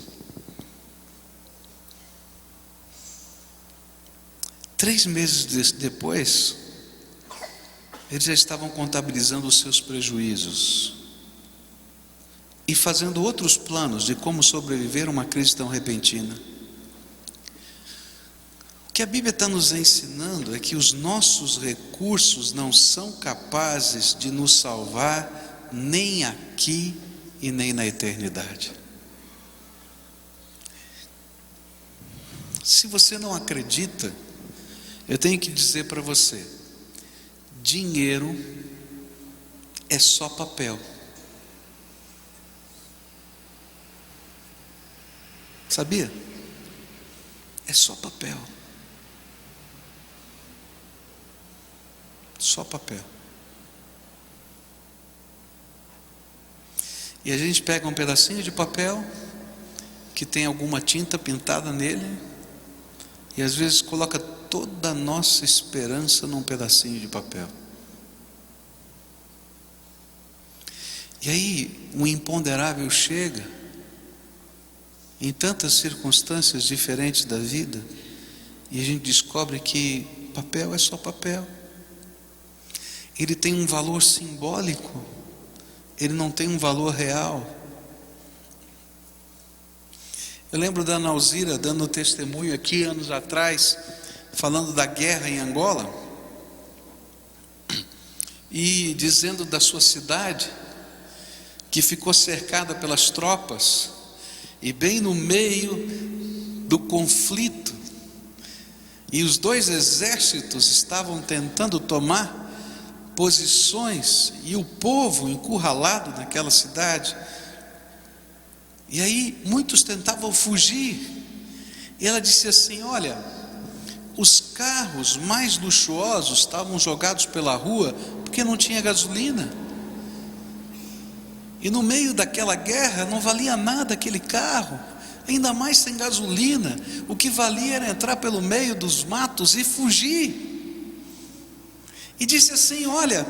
3 meses depois, Eles já estavam contabilizando os seus prejuízos e fazendo outros planos de como sobreviver a uma crise tão repentina. O que a Bíblia está nos ensinando é que os nossos recursos não são capazes de nos salvar nem aqui e nem na eternidade. Se você não acredita, eu tenho que dizer para você: dinheiro é só papel. Sabia? É só papel. Só papel. E a gente pega um pedacinho de papel que tem alguma tinta pintada nele e às vezes coloca toda a nossa esperança num pedacinho de papel. E aí um imponderável chega em tantas circunstâncias diferentes da vida e a gente descobre que papel é só papel. Ele tem um valor simbólico, ele não tem um valor real. Eu lembro da Ana Alzira dando testemunho aqui anos atrás, falando da guerra em Angola, e dizendo da sua cidade, que ficou cercada pelas tropas, e bem no meio do conflito, e os dois exércitos estavam tentando tomar posições, e o povo encurralado naquela cidade, e aí muitos tentavam fugir, e ela disse assim: olha, os carros mais luxuosos estavam jogados pela rua, porque não tinha gasolina, e no meio daquela guerra não valia nada aquele carro, ainda mais sem gasolina. O que valia era entrar pelo meio dos matos e fugir. E disse assim: olha,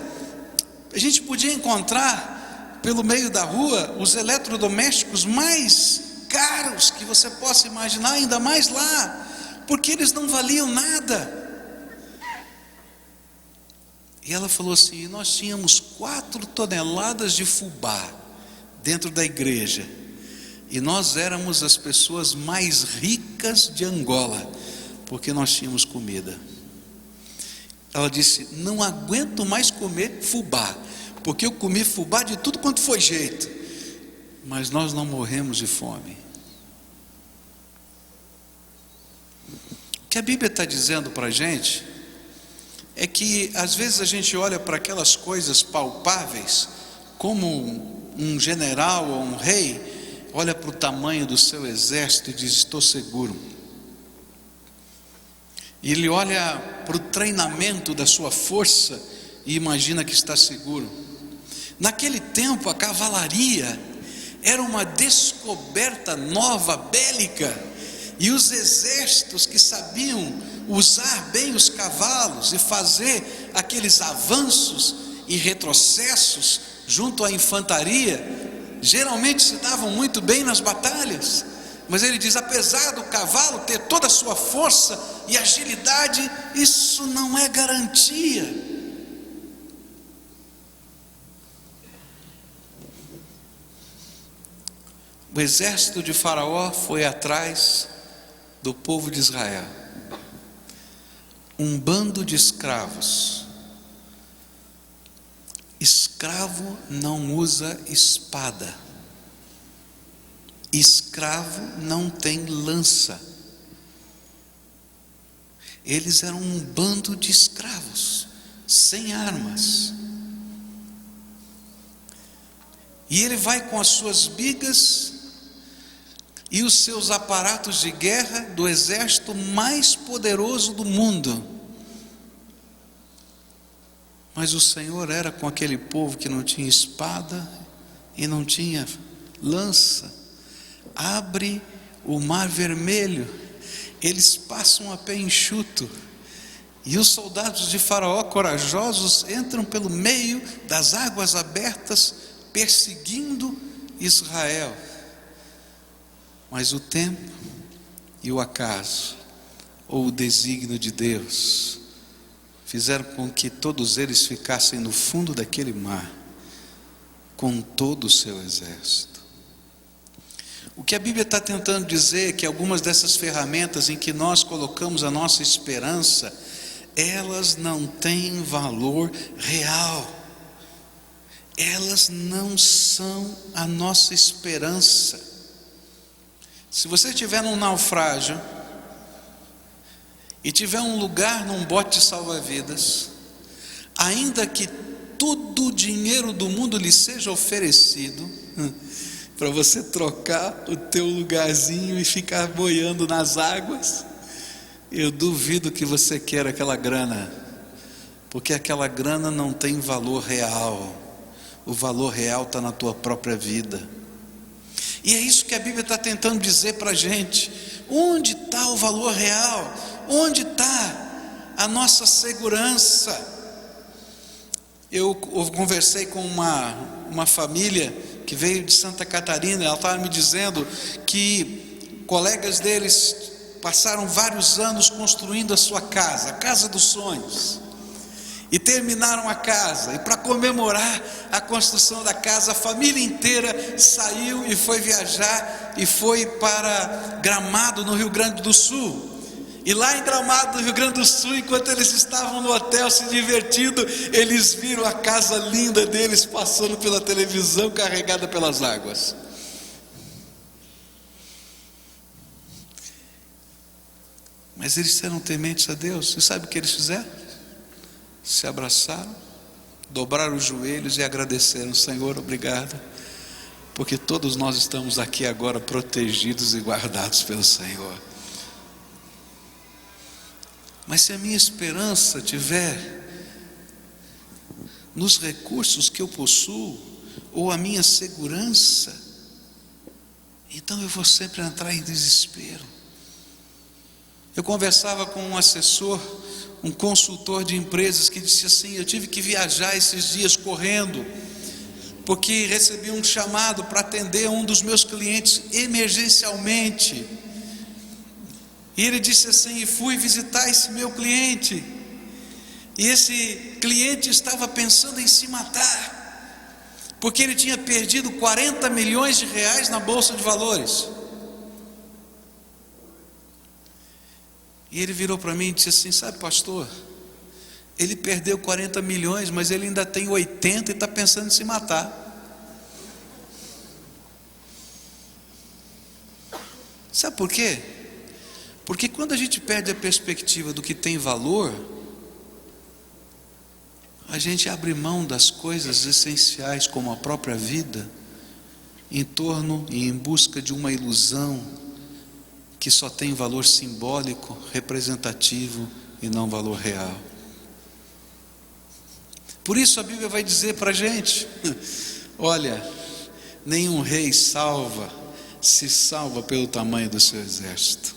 a gente podia encontrar pelo meio da rua os eletrodomésticos mais caros que você possa imaginar, ainda mais lá, porque eles não valiam nada. E ela falou assim: nós tínhamos 4 toneladas de fubá dentro da igreja, e nós éramos as pessoas mais ricas de Angola, porque nós tínhamos comida. Ela disse: não aguento mais comer fubá, porque eu comi fubá de tudo quanto foi jeito, mas nós não morremos de fome. O que a Bíblia está dizendo para a gente é que às vezes a gente olha para aquelas coisas palpáveis, como um general ou um rei olha para o tamanho do seu exército e diz: estou seguro. E ele olha para o treinamento da sua força e imagina que está seguro. Naquele tempo a cavalaria era uma descoberta nova, bélica, e os exércitos que sabiam usar bem os cavalos e fazer aqueles avanços e retrocessos junto à infantaria, geralmente se davam muito bem nas batalhas. Mas ele diz: apesar do cavalo ter toda a sua força e agilidade, isso não é garantia. O exército de Faraó foi atrás do povo de Israel, um bando de escravos. Escravo não usa espada, escravo não tem lança. Eles eram um bando de escravos, sem armas. E ele vai com as suas bigas e os seus aparatos de guerra do exército mais poderoso do mundo. Mas o Senhor era com aquele povo que não tinha espada e não tinha lança. Abre o mar vermelho, eles passam a pé enxuto, e os soldados de Faraó corajosos entram pelo meio das águas abertas, perseguindo Israel. Mas o tempo e o acaso, ou o desígnio de Deus, fizeram com que todos eles ficassem no fundo daquele mar, com todo o seu exército. O que a Bíblia está tentando dizer é que algumas dessas ferramentas em que nós colocamos a nossa esperança, elas não têm valor real. Elas não são a nossa esperança. Se você estiver num naufrágio e tiver um lugar num bote salva-vidas, ainda que todo o dinheiro do mundo lhe seja oferecido para você trocar o teu lugarzinho e ficar boiando nas águas, eu duvido que você queira aquela grana, porque aquela grana não tem valor real. O valor real está na tua própria vida. E é isso que a Bíblia está tentando dizer para a gente. Onde está o valor real? Onde está a nossa segurança? Eu conversei com uma família que veio de Santa Catarina. Ela estava me dizendo que colegas deles passaram vários anos construindo a sua casa, a casa dos sonhos, e terminaram a casa, e para comemorar a construção da casa, a família inteira saiu e foi viajar, e foi para Gramado, no Rio Grande do Sul. E lá em Gramado, no Rio Grande do Sul, enquanto eles estavam no hotel se divertindo, eles viram a casa linda deles passando pela televisão, carregada pelas águas. Mas eles disseram tementes a Deus. Você sabe o que eles fizeram? Se abraçaram, dobraram os joelhos e agradeceram: Senhor, obrigado, porque todos nós estamos aqui agora protegidos e guardados pelo Senhor. Mas se a minha esperança tiver nos recursos que eu possuo, ou a minha segurança, então eu vou sempre entrar em desespero. Eu conversava com um assessor, um consultor de empresas, que disse assim: eu tive que viajar esses dias correndo, porque recebi um chamado para atender um dos meus clientes emergencialmente. E ele disse assim: e fui visitar esse meu cliente, e esse cliente estava pensando em se matar, porque ele tinha perdido 40 milhões de reais na Bolsa de Valores. E ele virou para mim e disse assim: sabe, pastor, ele perdeu 40 milhões, mas ele ainda tem 80 e está pensando em se matar. Sabe por quê? Porque quando a gente perde a perspectiva do que tem valor, a gente abre mão das coisas essenciais, como a própria vida, em torno e em busca de uma ilusão que só tem valor simbólico, representativo e não valor real. Por isso a Bíblia vai dizer para a gente: olha, nenhum rei se salva pelo tamanho do seu exército.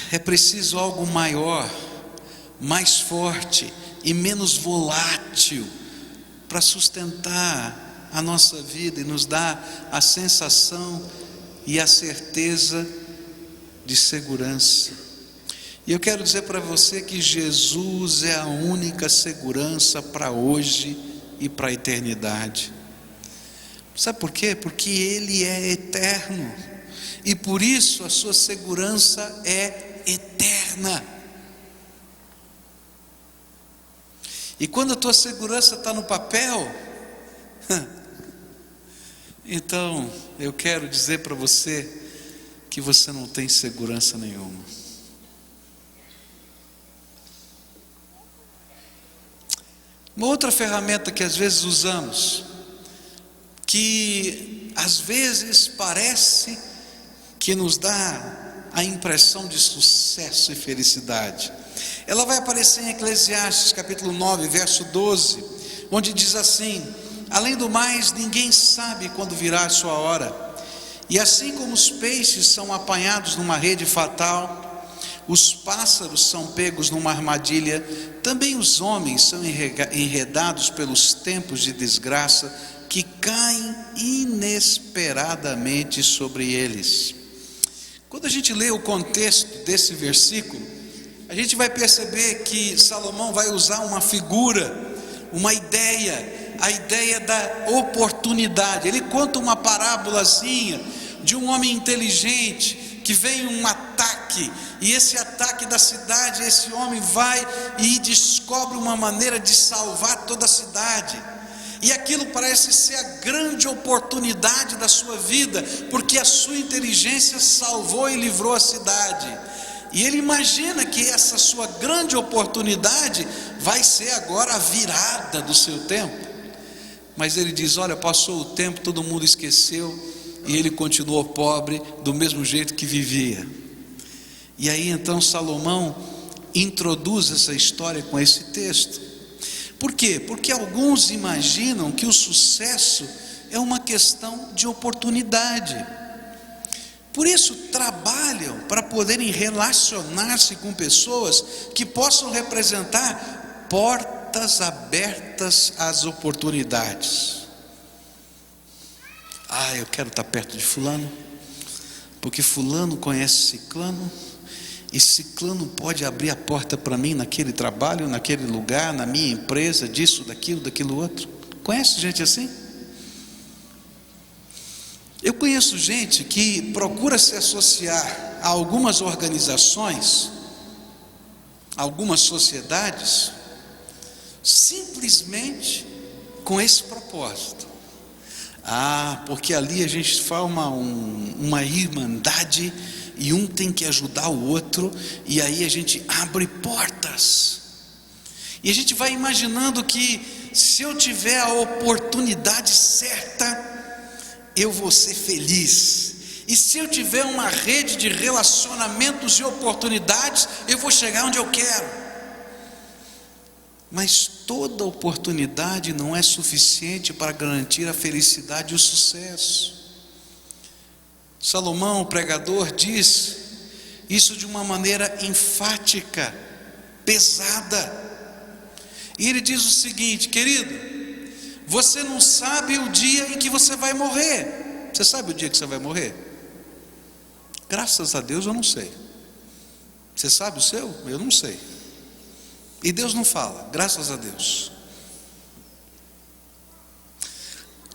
É preciso algo maior, mais forte e menos volátil para sustentar a nossa vida e nos dar a sensação e a certeza de segurança. E eu quero dizer para você que Jesus é a única segurança para hoje e para a eternidade. Sabe por quê? Porque Ele é eterno, e por isso a sua segurança é eterna. E quando a tua segurança está no papel, então eu quero dizer para você que você não tem segurança nenhuma. Uma outra ferramenta que às vezes usamos, que às vezes parece que nos dá a impressão de sucesso e felicidade, ela vai aparecer em Eclesiastes capítulo 9, verso 12, onde diz assim: além do mais, ninguém sabe quando virá a sua hora, e assim como os peixes são apanhados numa rede fatal, os pássaros são pegos numa armadilha, também os homens são enredados pelos tempos de desgraça que caem inesperadamente sobre eles. Quando a gente lê o contexto desse versículo, a gente vai perceber que Salomão vai usar uma figura, uma ideia, a ideia da oportunidade. Ele conta uma parábolazinha de um homem inteligente que vem um ataque, e esse ataque da cidade, esse homem vai e descobre uma maneira de salvar toda a cidade, e aquilo parece ser a grande oportunidade da sua vida, porque a sua inteligência salvou e livrou a cidade, e ele imagina que essa sua grande oportunidade vai ser agora a virada do seu tempo, mas ele diz: olha, passou o tempo, todo mundo esqueceu, e ele continuou pobre do mesmo jeito que vivia. E aí então Salomão introduz essa história com esse texto. Por quê? Porque alguns imaginam que o sucesso é uma questão de oportunidade. Por isso trabalham para poderem relacionar-se com pessoas que possam representar portas abertas às oportunidades. Eu quero estar perto de fulano, porque fulano conhece ciclano, e ciclano pode abrir a porta para mim naquele trabalho, naquele lugar, na minha empresa, disso, daquilo outro. Conhece gente assim? Eu conheço gente que procura se associar a algumas organizações, algumas sociedades, simplesmente com esse propósito. Porque ali a gente forma uma irmandade, e um tem que ajudar o outro, e aí a gente abre portas, e a gente vai imaginando que se eu tiver a oportunidade certa, eu vou ser feliz, e se eu tiver uma rede de relacionamentos e oportunidades, eu vou chegar onde eu quero. Mas toda oportunidade não é suficiente para garantir a felicidade e o sucesso. Salomão, o pregador, diz isso de uma maneira enfática, pesada. E ele diz o seguinte: querido, você não sabe o dia em que você vai morrer. Você sabe o dia que você vai morrer? Graças a Deus eu não sei. Você sabe o seu? Eu não sei. E Deus não fala, graças a Deus.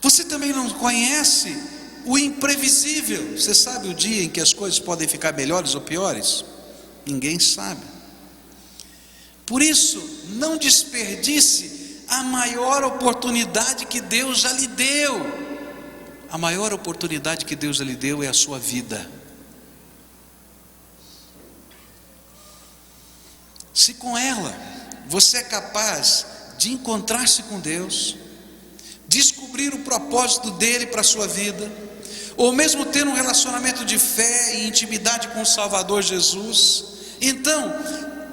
Você também não conhece o imprevisível. Você sabe o dia em que as coisas podem ficar melhores ou piores? Ninguém sabe. Por isso, não desperdice a maior oportunidade que Deus já lhe deu. A maior oportunidade que Deus já lhe deu é a sua vida. Se com ela você é capaz de encontrar-se com Deus, descobrir o propósito dele para a sua vida, ou mesmo ter um relacionamento de fé e intimidade com o Salvador Jesus, então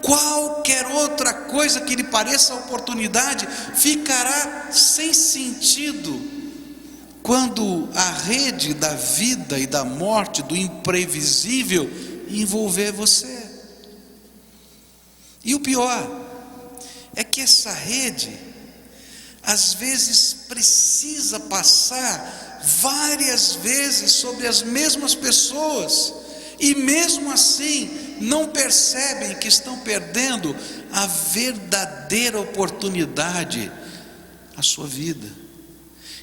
qualquer outra coisa que lhe pareça oportunidade ficará sem sentido quando a rede da vida e da morte, do imprevisível, envolver você. E o pior é que essa rede às vezes precisa passar várias vezes sobre as mesmas pessoas, e mesmo assim não percebem que estão perdendo a verdadeira oportunidade, a sua vida,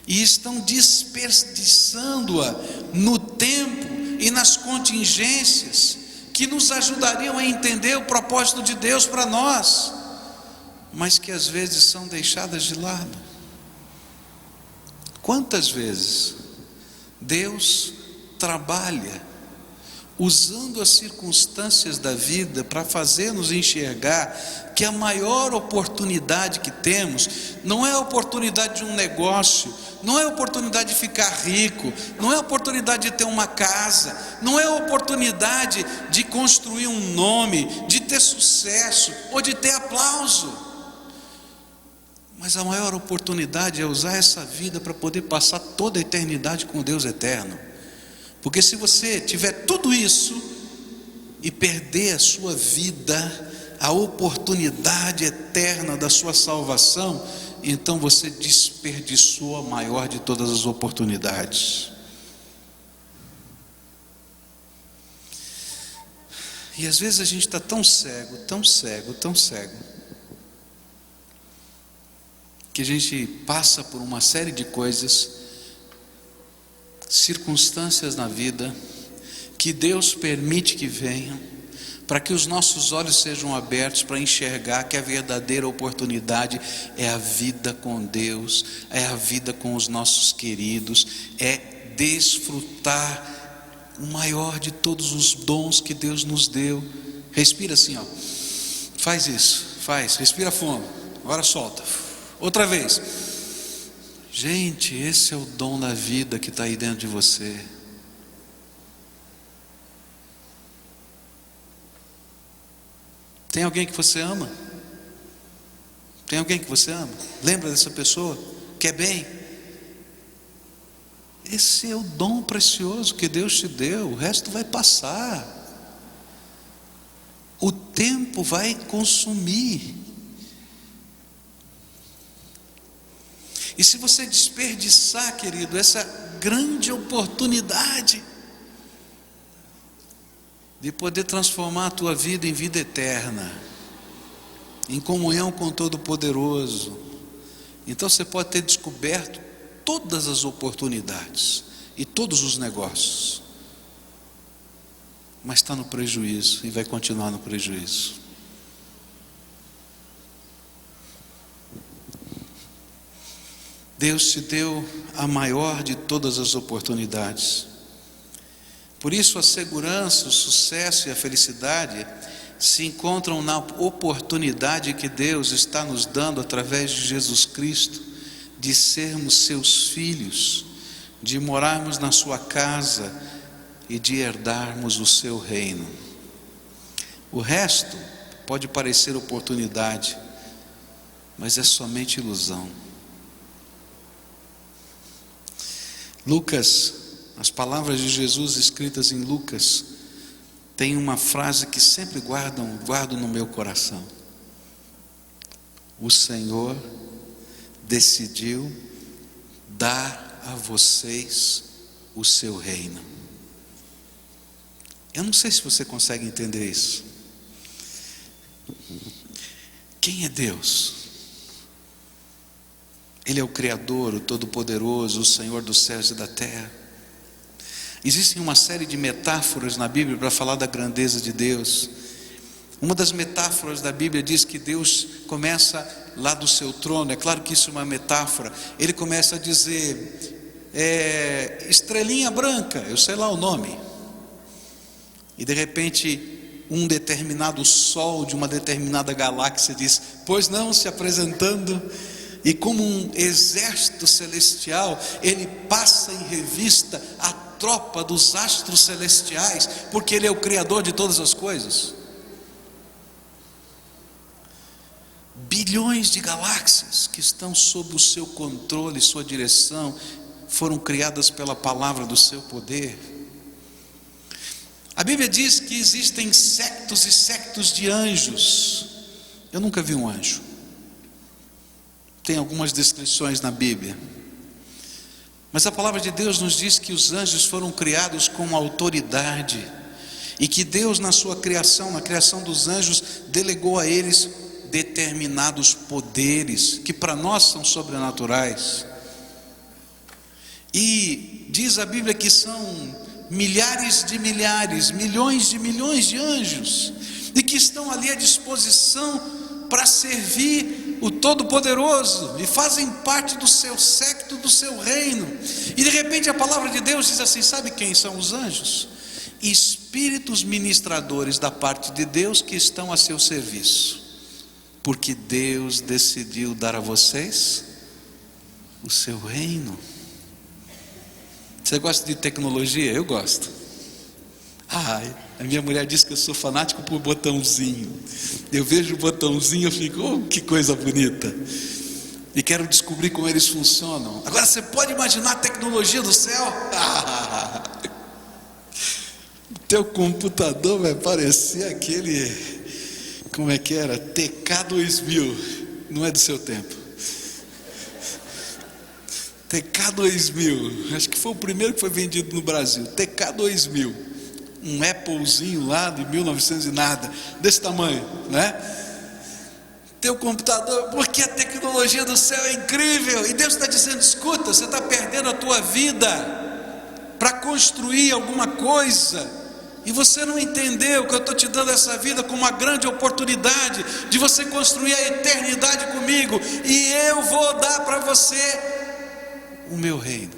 e estão desperdiçando-a no tempo e nas contingências que nos ajudariam a entender o propósito de Deus para nós, mas que às vezes são deixadas de lado. Quantas vezes Deus trabalha usando as circunstâncias da vida para fazer-nos enxergar que a maior oportunidade que temos não é a oportunidade de um negócio, não é a oportunidade de ficar rico, não é a oportunidade de ter uma casa, não é a oportunidade de construir um nome, de ter sucesso ou de ter aplauso. Mas a maior oportunidade é usar essa vida para poder passar toda a eternidade com Deus eterno. Porque se você tiver tudo isso e perder a sua vida, a oportunidade eterna da sua salvação, então você desperdiçou a maior de todas as oportunidades. E às vezes a gente está tão cego, que a gente passa por uma série de coisas, circunstâncias na vida, que Deus permite que venham, para que os nossos olhos sejam abertos para enxergar que a verdadeira oportunidade é a vida com Deus, é a vida com os nossos queridos, é desfrutar o maior de todos os dons que Deus nos deu. Respira assim, ó. Faz isso, respira fundo, agora solta, outra vez. Gente, esse é o dom da vida que está aí dentro de você. Tem alguém que você ama? Tem alguém que você ama? Lembra dessa pessoa? Quer bem? Esse é o dom precioso que Deus te deu. O resto vai passar. O tempo vai consumir. E se você desperdiçar, querido, essa grande oportunidade de poder transformar a tua vida em vida eterna, em comunhão com o Todo-Poderoso, então você pode ter descoberto todas as oportunidades e todos os negócios, mas está no prejuízo e vai continuar no prejuízo. Deus te deu a maior de todas as oportunidades. Por isso a segurança, o sucesso e a felicidade se encontram na oportunidade que Deus está nos dando através de Jesus Cristo, de sermos seus filhos, de morarmos na sua casa e de herdarmos o seu reino. O resto pode parecer oportunidade, mas é somente ilusão. Lucas, as palavras de Jesus escritas em Lucas, tem uma frase que sempre guardo no meu coração. O Senhor decidiu dar a vocês o seu reino. Eu não sei se você consegue entender isso. Quem é Deus? Ele é o Criador, o Todo-Poderoso, o Senhor dos céus e da terra. Existem uma série de metáforas na Bíblia para falar da grandeza de Deus. Uma das metáforas da Bíblia diz que Deus começa lá do seu trono. É claro que isso é uma metáfora. Ele começa a dizer, estrelinha branca, eu sei lá o nome. E de repente um determinado sol de uma determinada galáxia diz, pois não, se apresentando. E como um exército celestial, ele passa em revista a tropa dos astros celestiais, porque ele é o Criador de todas as coisas. Bilhões de galáxias que estão sob o seu controle, sua direção, foram criadas pela palavra do seu poder. A Bíblia diz que existem séculos e séculos de anjos. Eu nunca vi um anjo. Tem algumas descrições na Bíblia, mas a palavra de Deus nos diz que os anjos foram criados com autoridade, e que Deus na sua criação, na criação dos anjos, delegou a eles determinados poderes, que para nós são sobrenaturais. E diz a Bíblia que são milhares de milhares, milhões de anjos, e que estão ali à disposição para servir o Todo-Poderoso, e fazem parte do seu séquito, do seu reino. E de repente a palavra de Deus diz assim, sabe quem são os anjos? Espíritos ministradores da parte de Deus que estão a seu serviço, porque Deus decidiu dar a vocês o seu reino. Você gosta de tecnologia? Eu gosto. A minha mulher diz que eu sou fanático por botãozinho. Eu vejo o botãozinho, eu fico, oh, que coisa bonita. E quero descobrir como eles funcionam. Agora você pode imaginar a tecnologia do céu? O teu computador vai parecer aquele, como é que era? TK2000. Não é do seu tempo. TK2000. Acho que foi o primeiro que foi vendido no Brasil. TK2000. um Applezinho lá de 1900 e nada, desse tamanho, né? Teu computador, porque a tecnologia do céu é incrível, e Deus está dizendo: escuta, você está perdendo a tua vida para construir alguma coisa, e você não entendeu que eu estou te dando essa vida como uma grande oportunidade de você construir a eternidade comigo, e eu vou dar para você o meu reino.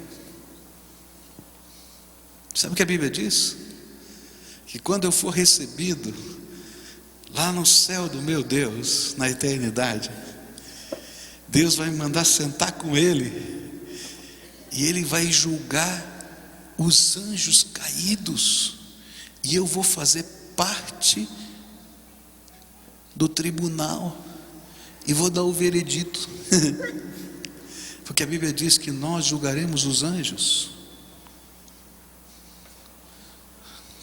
Sabe o que a Bíblia diz? Que quando eu for recebido lá no céu do meu Deus, na eternidade, Deus vai me mandar sentar com Ele, e Ele vai julgar os anjos caídos, e eu vou fazer parte do tribunal, e vou dar o veredito, porque a Bíblia diz que nós julgaremos os anjos.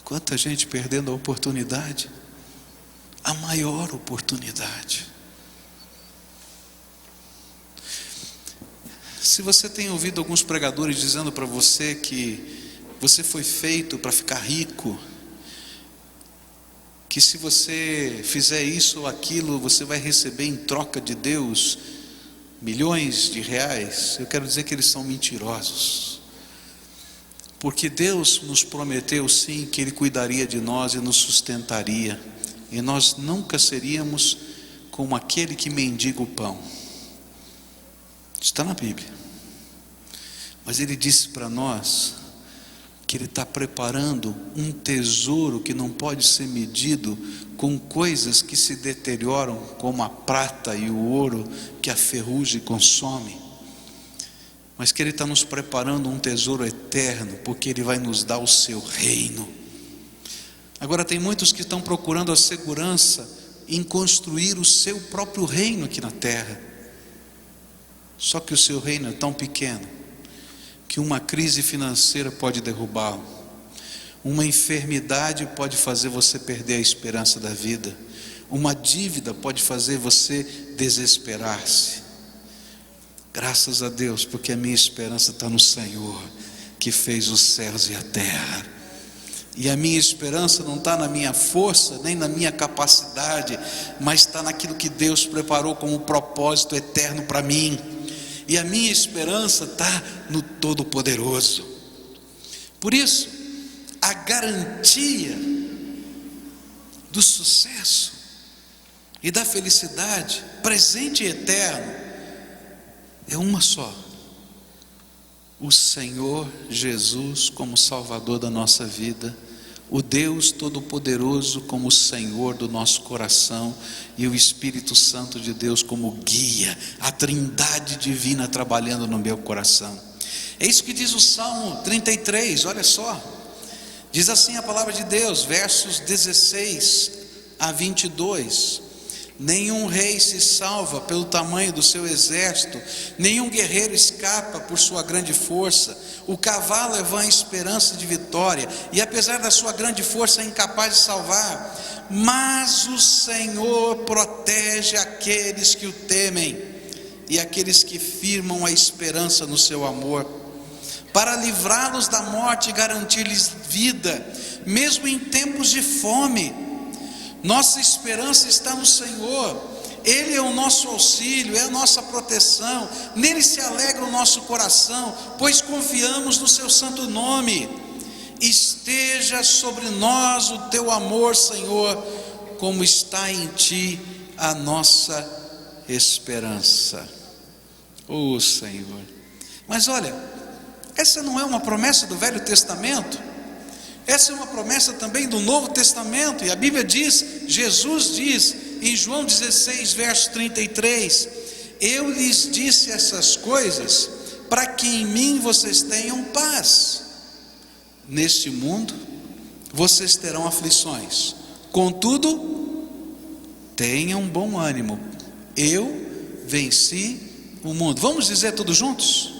Quanta gente perdendo a oportunidade, a maior oportunidade. Se você tem ouvido alguns pregadores dizendo para você que você foi feito para ficar rico, que se você fizer isso ou aquilo, você vai receber em troca de Deus milhões de reais, eu quero dizer que eles são mentirosos. Porque Deus nos prometeu sim que Ele cuidaria de nós e nos sustentaria, e nós nunca seríamos como aquele que mendiga o pão. Está na Bíblia. Mas Ele disse para nós que Ele está preparando um tesouro que não pode ser medido com coisas que se deterioram, como a prata e o ouro que a ferrugem consome, mas que Ele está nos preparando um tesouro eterno, porque Ele vai nos dar o seu reino. Agora tem muitos que estão procurando a segurança em construir o seu próprio reino aqui na terra, só que o seu reino é tão pequeno que uma crise financeira pode derrubá-lo, uma enfermidade pode fazer você perder a esperança da vida, uma dívida pode fazer você desesperar-se. Graças a Deus, porque a minha esperança está no Senhor, que fez os céus e a terra. E a minha esperança não está na minha força, nem na minha capacidade, mas está naquilo que Deus preparou como propósito eterno para mim. E a minha esperança está no Todo-Poderoso. Por isso, a garantia do sucesso e da felicidade presente e eterno é uma só: o Senhor Jesus como Salvador da nossa vida, o Deus Todo-Poderoso como Senhor do nosso coração, e o Espírito Santo de Deus como guia, a Trindade divina trabalhando no meu coração. É isso que diz o Salmo 33, olha só, diz assim a palavra de Deus, versos 16 a 22: nenhum rei se salva pelo tamanho do seu exército, nenhum guerreiro escapa por sua grande força. O cavalo é vã esperança de vitória, e apesar da sua grande força é incapaz de salvar. Mas o Senhor protege aqueles que o temem, e aqueles que firmam a esperança no seu amor, para livrá-los da morte e garantir-lhes vida, mesmo em tempos de fome. Nossa esperança está no Senhor, Ele é o nosso auxílio, é a nossa proteção, nele se alegra o nosso coração, pois confiamos no seu santo nome. Esteja sobre nós o teu amor, Senhor, como está em ti a nossa esperança. Oh Senhor. Mas olha, essa não é uma promessa do Velho Testamento, essa é uma promessa também do Novo Testamento. E a Bíblia diz, Jesus diz em João 16 verso 33: eu lhes disse essas coisas para que em mim vocês tenham paz. Neste mundo vocês terão aflições, contudo tenham bom ânimo, eu venci o mundo. Vamos dizer todos juntos?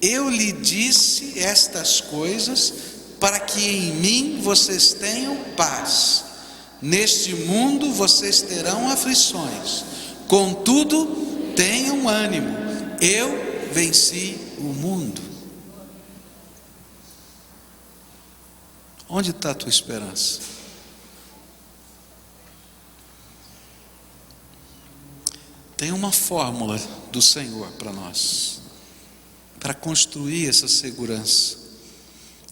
Eu lhe disse estas coisas para que em mim vocês tenham paz. Neste mundo vocês terão aflições, contudo tenham ânimo, eu venci o mundo. Onde está a tua esperança? Tem uma fórmula do Senhor para nós, para construir essa segurança.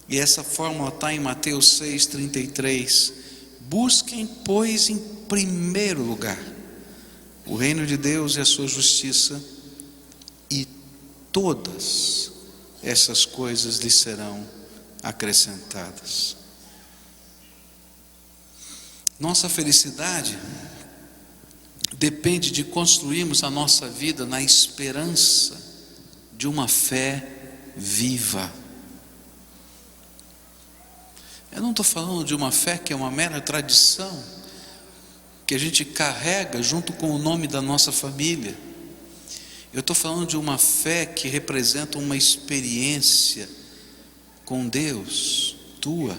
E essa fórmula está em Mateus 6,33. Busquem, pois, em primeiro lugar o reino de Deus e a sua justiça, e todas essas coisas lhes serão acrescentadas. Nossa felicidade depende de construirmos a nossa vida na esperança de uma fé viva. Eu não estou falando de uma fé que é uma mera tradição, que a gente carrega junto com o nome da nossa família. Eu estou falando de uma fé que representa uma experiência com Deus, tua,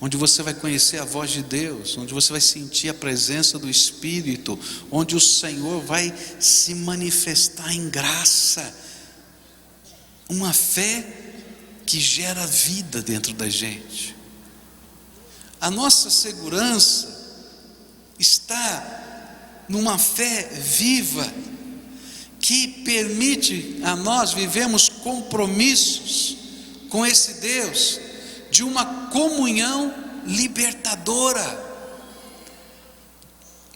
onde você vai conhecer a voz de Deus, onde você vai sentir a presença do Espírito, onde o Senhor vai se manifestar em graça. Uma fé que gera vida dentro da gente. A nossa segurança está numa fé viva que permite a nós vivermos compromissos com esse Deus, de uma comunhão libertadora.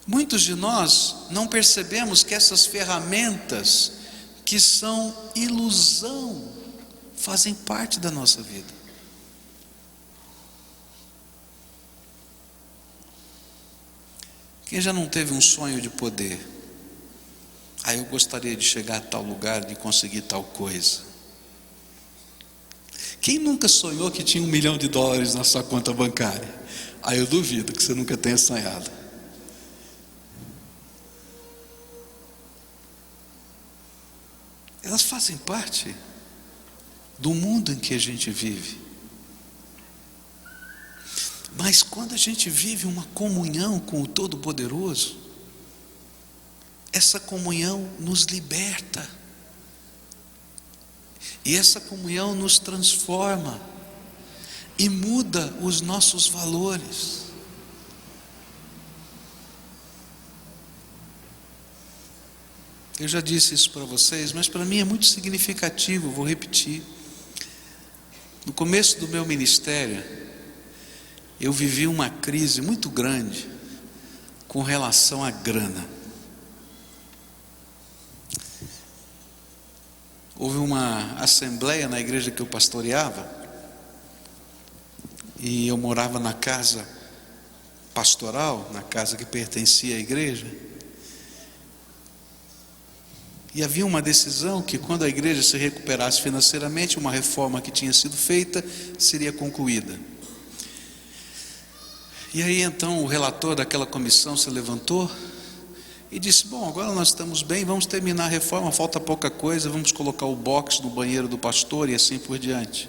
Muitos de nós não percebemos que essas ferramentas que são ilusão fazem parte da nossa vida. Quem já não teve um sonho de poder? Eu gostaria de chegar a tal lugar, de conseguir tal coisa. Quem nunca sonhou que tinha $1 milhão na sua conta bancária? Eu duvido que você nunca tenha sonhado. Elas fazem parte do mundo em que a gente vive. Mas quando a gente vive uma comunhão com o Todo-Poderoso, essa comunhão nos liberta, e essa comunhão nos transforma e muda os nossos valores. Eu já disse isso para vocês, mas para mim é muito significativo, vou repetir. No começo do meu ministério, eu vivi uma crise muito grande com relação à grana. Houve uma assembleia na igreja que eu pastoreava, e eu morava na casa pastoral, na casa que pertencia à igreja, e havia uma decisão que quando a igreja se recuperasse financeiramente, uma reforma que tinha sido feita seria concluída. E aí então o relator daquela comissão se levantou e disse: bom, agora nós estamos bem, vamos terminar a reforma, falta pouca coisa, vamos colocar o box no banheiro do pastor e assim por diante.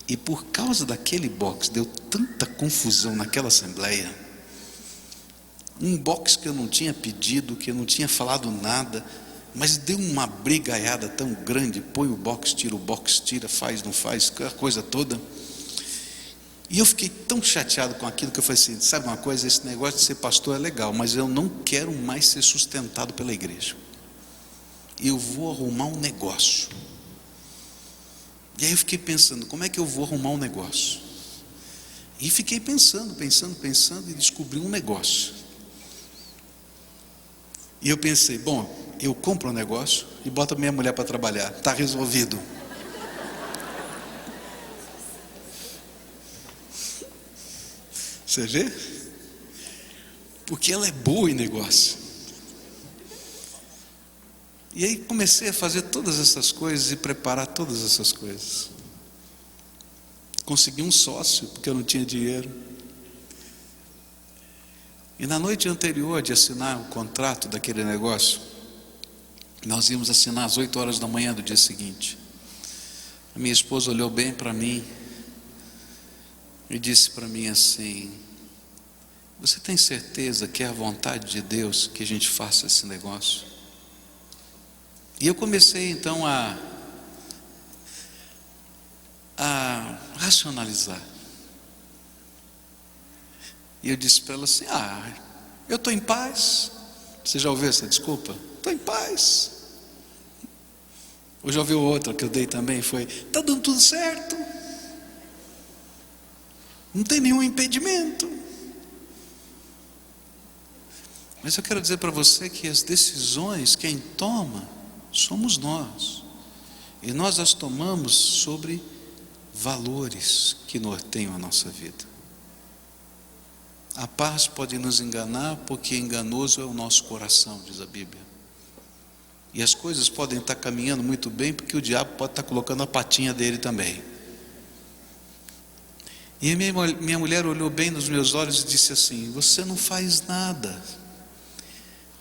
E por causa daquele box, deu tanta confusão naquela assembleia, um box que eu não tinha pedido, que eu não tinha falado nada, mas deu uma brigaiada tão grande, põe o box, tira, faz, não faz, aquela coisa toda. E eu fiquei tão chateado com aquilo que eu falei assim: sabe uma coisa, esse negócio de ser pastor é legal, mas eu não quero mais ser sustentado pela igreja. Eu vou arrumar um negócio. E aí eu fiquei pensando, como é que eu vou arrumar um negócio? E fiquei pensando e descobri um negócio. E eu pensei, bom, eu compro um negócio e boto a minha mulher para trabalhar, está resolvido. Você vê? Porque ela é boa em negócio. E aí comecei a fazer todas essas coisas e preparar todas essas coisas. Consegui um sócio, porque eu não tinha dinheiro. E na noite anterior de assinar o contrato daquele negócio, nós íamos assinar às 8 horas da manhã do dia seguinte. A minha esposa olhou bem para mim e disse para mim assim: você tem certeza que é a vontade de Deus que a gente faça esse negócio? E eu comecei então a racionalizar. E eu disse para ela assim: eu estou em paz. Você já ouviu essa desculpa? Estou em paz. Ou já ouviu outra que eu dei também? Foi: está dando tudo certo, não tem nenhum impedimento. Mas eu quero dizer para você que as decisões, quem toma, somos nós. E nós as tomamos sobre valores que norteiam a nossa vida. A paz pode nos enganar, porque enganoso é o nosso coração, diz a Bíblia. E as coisas podem estar caminhando muito bem, porque o diabo pode estar colocando a patinha dele também. E a minha mulher olhou bem nos meus olhos e disse assim: você não faz nada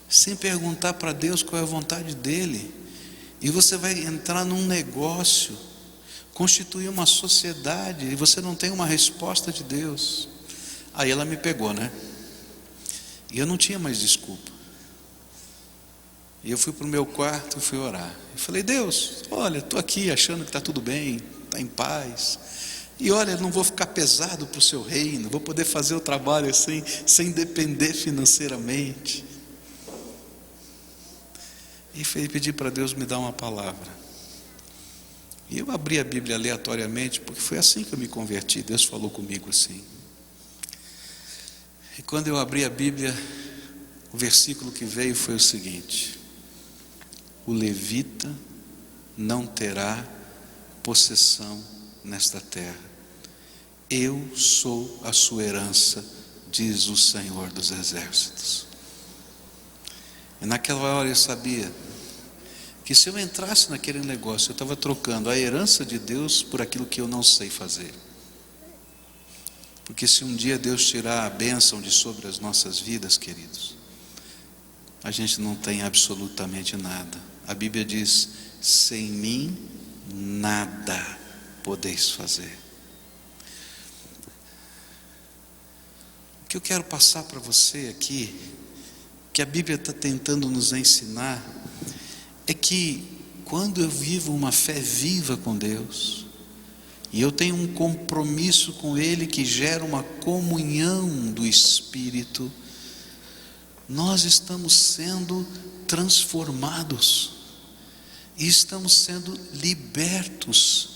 sem perguntar para Deus qual é a vontade dele, e você vai entrar num negócio, constituir uma sociedade, e você não tem uma resposta de Deus. Aí ela me pegou, né? E eu não tinha mais desculpa. E eu fui para o meu quarto e fui orar. Eu falei: Deus, olha, estou aqui achando que está tudo bem, está em paz. E olha, não vou ficar pesado para o seu reino, vou poder fazer o trabalho assim, sem depender financeiramente. E pedi para Deus me dar uma palavra. E eu abri a Bíblia aleatoriamente, porque foi assim que eu me converti. Deus falou comigo assim. E quando eu abri a Bíblia, o versículo que veio foi o seguinte: o levita não terá possessão nesta terra. Eu sou a sua herança, diz o Senhor dos Exércitos. E naquela hora eu sabia que se eu entrasse naquele negócio, eu estava trocando a herança de Deus por aquilo que eu não sei fazer. Porque se um dia Deus tirar a bênção de sobre as nossas vidas, queridos, a gente não tem absolutamente nada. A Bíblia diz: sem mim nada podeis fazer. O que eu quero passar para você aqui, que a Bíblia está tentando nos ensinar, é que quando eu vivo uma fé viva com Deus, e eu tenho um compromisso com Ele que gera uma comunhão do Espírito, nós estamos sendo transformados e estamos sendo libertos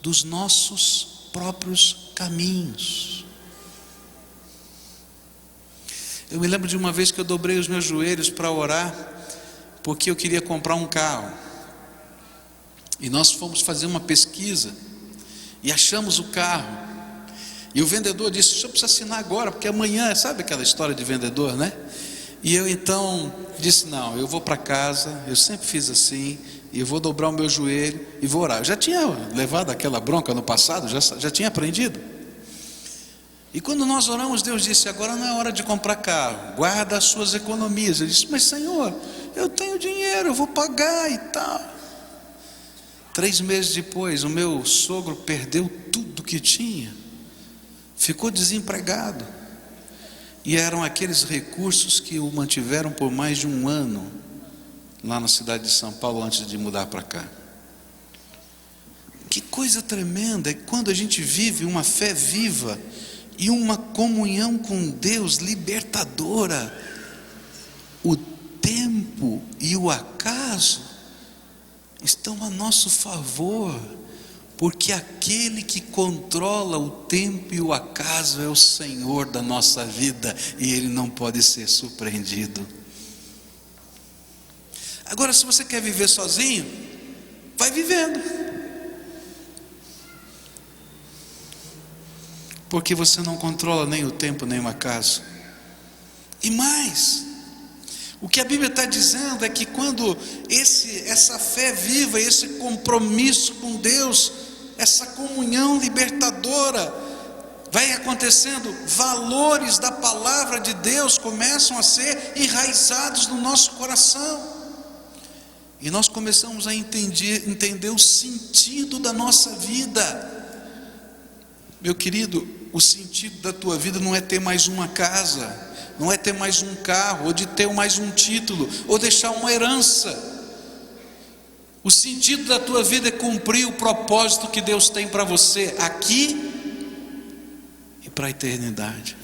dos nossos próprios caminhos. Eu me lembro de uma vez que eu dobrei os meus joelhos para orar, porque eu queria comprar um carro, e nós fomos fazer uma pesquisa e achamos o carro, e o vendedor disse: o senhor precisa assinar agora, porque amanhã, sabe aquela história de vendedor, né? E eu então disse: não, eu vou para casa, eu sempre fiz assim, e eu vou dobrar o meu joelho e vou orar. Eu já tinha levado aquela bronca no passado, já tinha aprendido. E quando nós oramos, Deus disse: agora não é hora de comprar carro, guarda as suas economias. Eu disse: mas Senhor, eu tenho dinheiro, eu vou pagar e tal. 3 meses depois, o meu sogro perdeu tudo que tinha, ficou desempregado, e eram aqueles recursos que o mantiveram por mais de 1 ano lá na cidade de São Paulo, antes de mudar para cá. Que coisa tremenda é quando a gente vive uma fé viva e uma comunhão com Deus libertadora. O tempo e o acaso estão a nosso favor, porque aquele que controla o tempo e o acaso é o Senhor da nossa vida, e Ele não pode ser surpreendido. Agora, se você quer viver sozinho, vai vivendo, porque você não controla nem o tempo nem o acaso. E mais, o que a Bíblia está dizendo é que quando essa fé viva, esse compromisso com Deus, essa comunhão libertadora vai acontecendo, valores da palavra de Deus começam a ser enraizados no nosso coração, e nós começamos a entender o sentido da nossa vida. Meu querido, o sentido da tua vida não é ter mais uma casa, não é ter mais um carro, ou de ter mais um título, ou deixar uma herança. O sentido da tua vida é cumprir o propósito que Deus tem para você aqui e para a eternidade.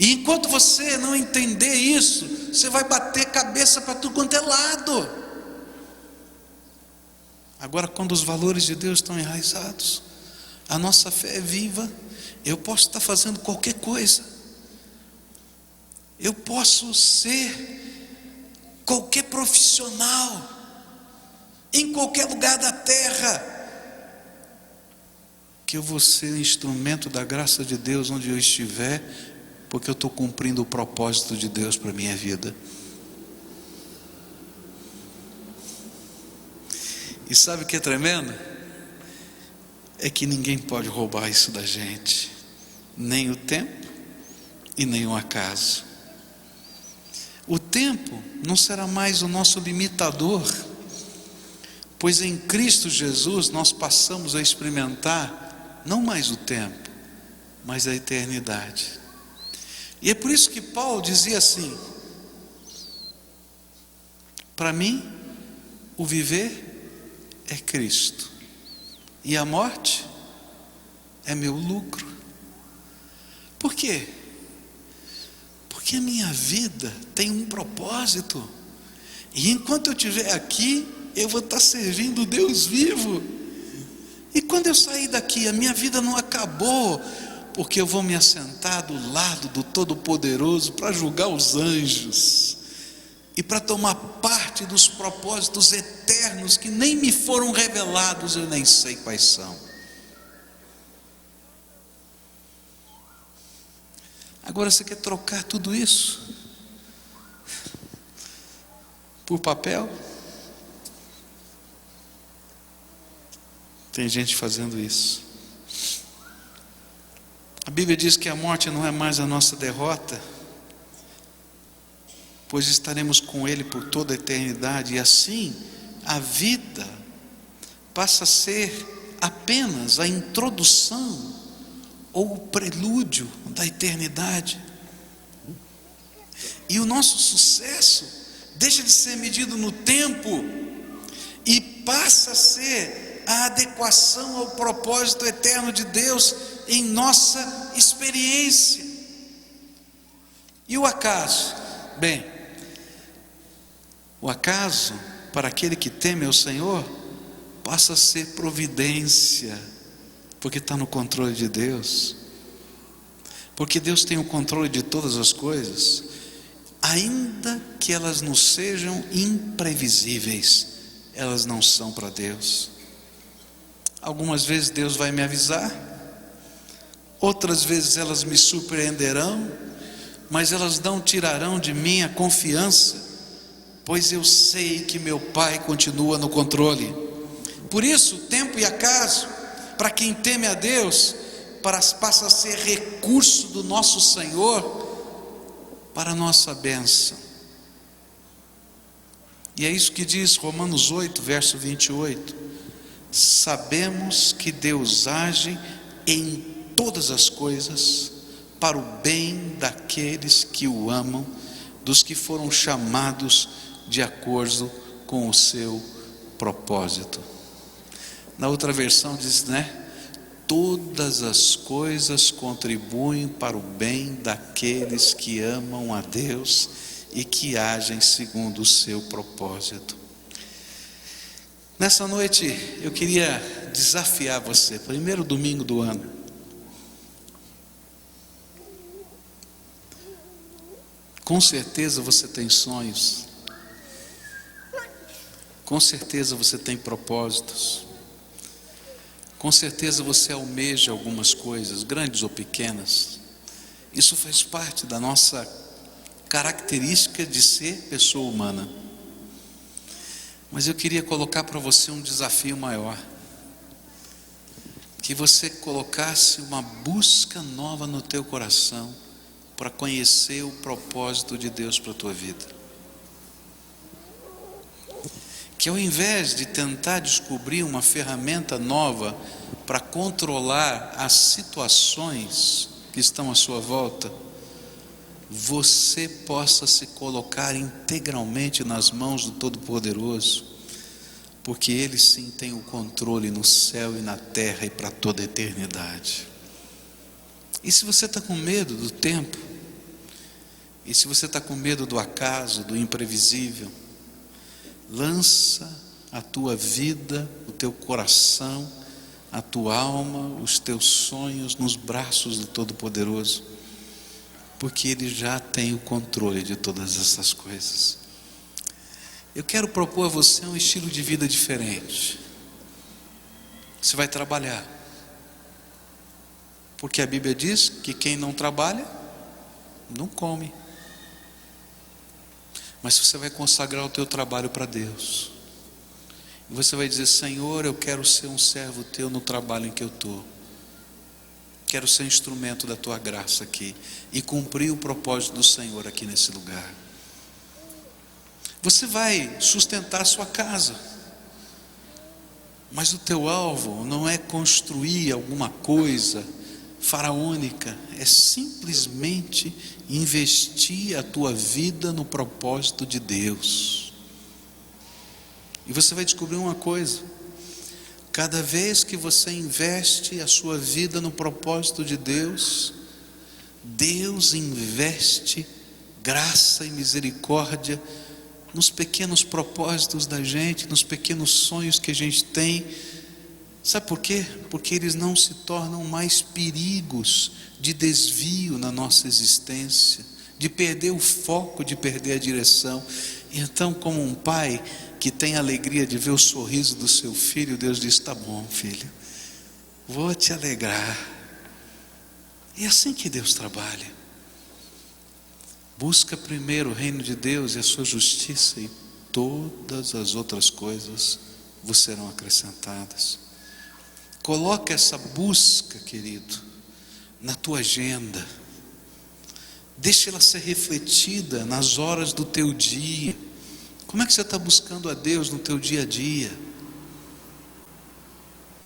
E enquanto você não entender isso, você vai bater cabeça para tudo quanto é lado. Agora, quando os valores de Deus estão enraizados, a nossa fé é viva. Eu posso estar fazendo qualquer coisa, eu posso ser qualquer profissional, em qualquer lugar da terra, que eu vou ser instrumento da graça de Deus onde eu estiver, porque eu estou cumprindo o propósito de Deus para a minha vida. E sabe o que é tremendo? É que ninguém pode roubar isso da gente, nem o tempo e nem o acaso. O tempo não será mais o nosso limitador, pois em Cristo Jesus nós passamos a experimentar não mais o tempo, mas a eternidade. E é por isso que Paulo dizia assim: para mim o viver é Cristo, e a morte é meu lucro. Por quê? Porque a minha vida tem um propósito, e enquanto eu estiver aqui, eu vou estar servindo o Deus vivo. E quando eu sair daqui, a minha vida não acabou, porque eu vou me assentar do lado do Todo-Poderoso para julgar os anjos e para tomar parte dos propósitos eternos que nem me foram revelados, eu nem sei quais são. Agora você quer trocar tudo isso por papel? Tem gente fazendo isso. A Bíblia diz que a morte não é mais a nossa derrota, pois estaremos com Ele por toda a eternidade, e assim a vida passa a ser apenas a introdução ou o prelúdio da eternidade. E o nosso sucesso deixa de ser medido no tempo e passa a ser a adequação ao propósito eterno de Deus em nossa experiência. E o acaso? Bem, o acaso para aquele que teme ao Senhor passa a ser providência, porque está no controle de Deus, porque Deus tem o controle de todas as coisas, ainda que elas não sejam imprevisíveis, elas não são para Deus. Algumas vezes Deus vai me avisar, outras vezes elas me surpreenderão, mas elas não tirarão de mim a confiança, pois eu sei que meu Pai continua no controle. Por isso, tempo e acaso, para quem teme a Deus, passa a ser recurso do nosso Senhor para a nossa bênção. E é isso que diz Romanos 8, verso 28. Sabemos que Deus age em todas as coisas para o bem daqueles que o amam, dos que foram chamados de acordo com o seu propósito. Na outra versão diz, todas as coisas contribuem para o bem daqueles que amam a Deus e que agem segundo o seu propósito. Nessa noite eu queria desafiar você, primeiro domingo do ano. Com certeza você tem sonhos, com certeza você tem propósitos, com certeza você almeja algumas coisas, grandes ou pequenas. Isso faz parte da nossa característica de ser pessoa humana. Mas eu queria colocar para você um desafio maior, que você colocasse uma busca nova no teu coração para conhecer o propósito de Deus para a tua vida. Que ao invés de tentar descobrir uma ferramenta nova para controlar as situações que estão à sua volta, você possa se colocar integralmente nas mãos do Todo-Poderoso, porque Ele sim tem o controle no céu e na terra e para toda a eternidade. E se você está com medo do tempo, E se você está com medo do acaso, do imprevisível, lança a tua vida, o teu coração, a tua alma, os teus sonhos nos braços do Todo-Poderoso, porque Ele já tem o controle de todas essas coisas. Eu quero propor a você um estilo de vida diferente. Você vai trabalhar, porque a Bíblia diz que quem não trabalha, não come. Mas você vai consagrar o teu trabalho para Deus. E você vai dizer: Senhor, eu quero ser um servo teu no trabalho em que eu estou. Quero ser instrumento da tua graça aqui e cumprir o propósito do Senhor aqui nesse lugar. Você vai sustentar a sua casa, mas o teu alvo não é construir alguma coisa faraônica, é simplesmente investir a tua vida no propósito de Deus. E você vai descobrir uma coisa: cada vez que você investe a sua vida no propósito de Deus, Deus investe graça e misericórdia nos pequenos propósitos da gente, nos pequenos sonhos que a gente tem. Sabe por quê? Porque eles não se tornam mais perigos de desvio na nossa existência, de perder o foco, de perder a direção. Então, como um pai que tem a alegria de ver o sorriso do seu filho, Deus diz: tá bom, filho, vou te alegrar. É assim que Deus trabalha. Busca primeiro o reino de Deus e a sua justiça, e todas as outras coisas vos serão acrescentadas. Coloca essa busca, querido, na tua agenda. Deixa ela ser refletida nas horas do teu dia. Como é que você está buscando a Deus no teu dia a dia?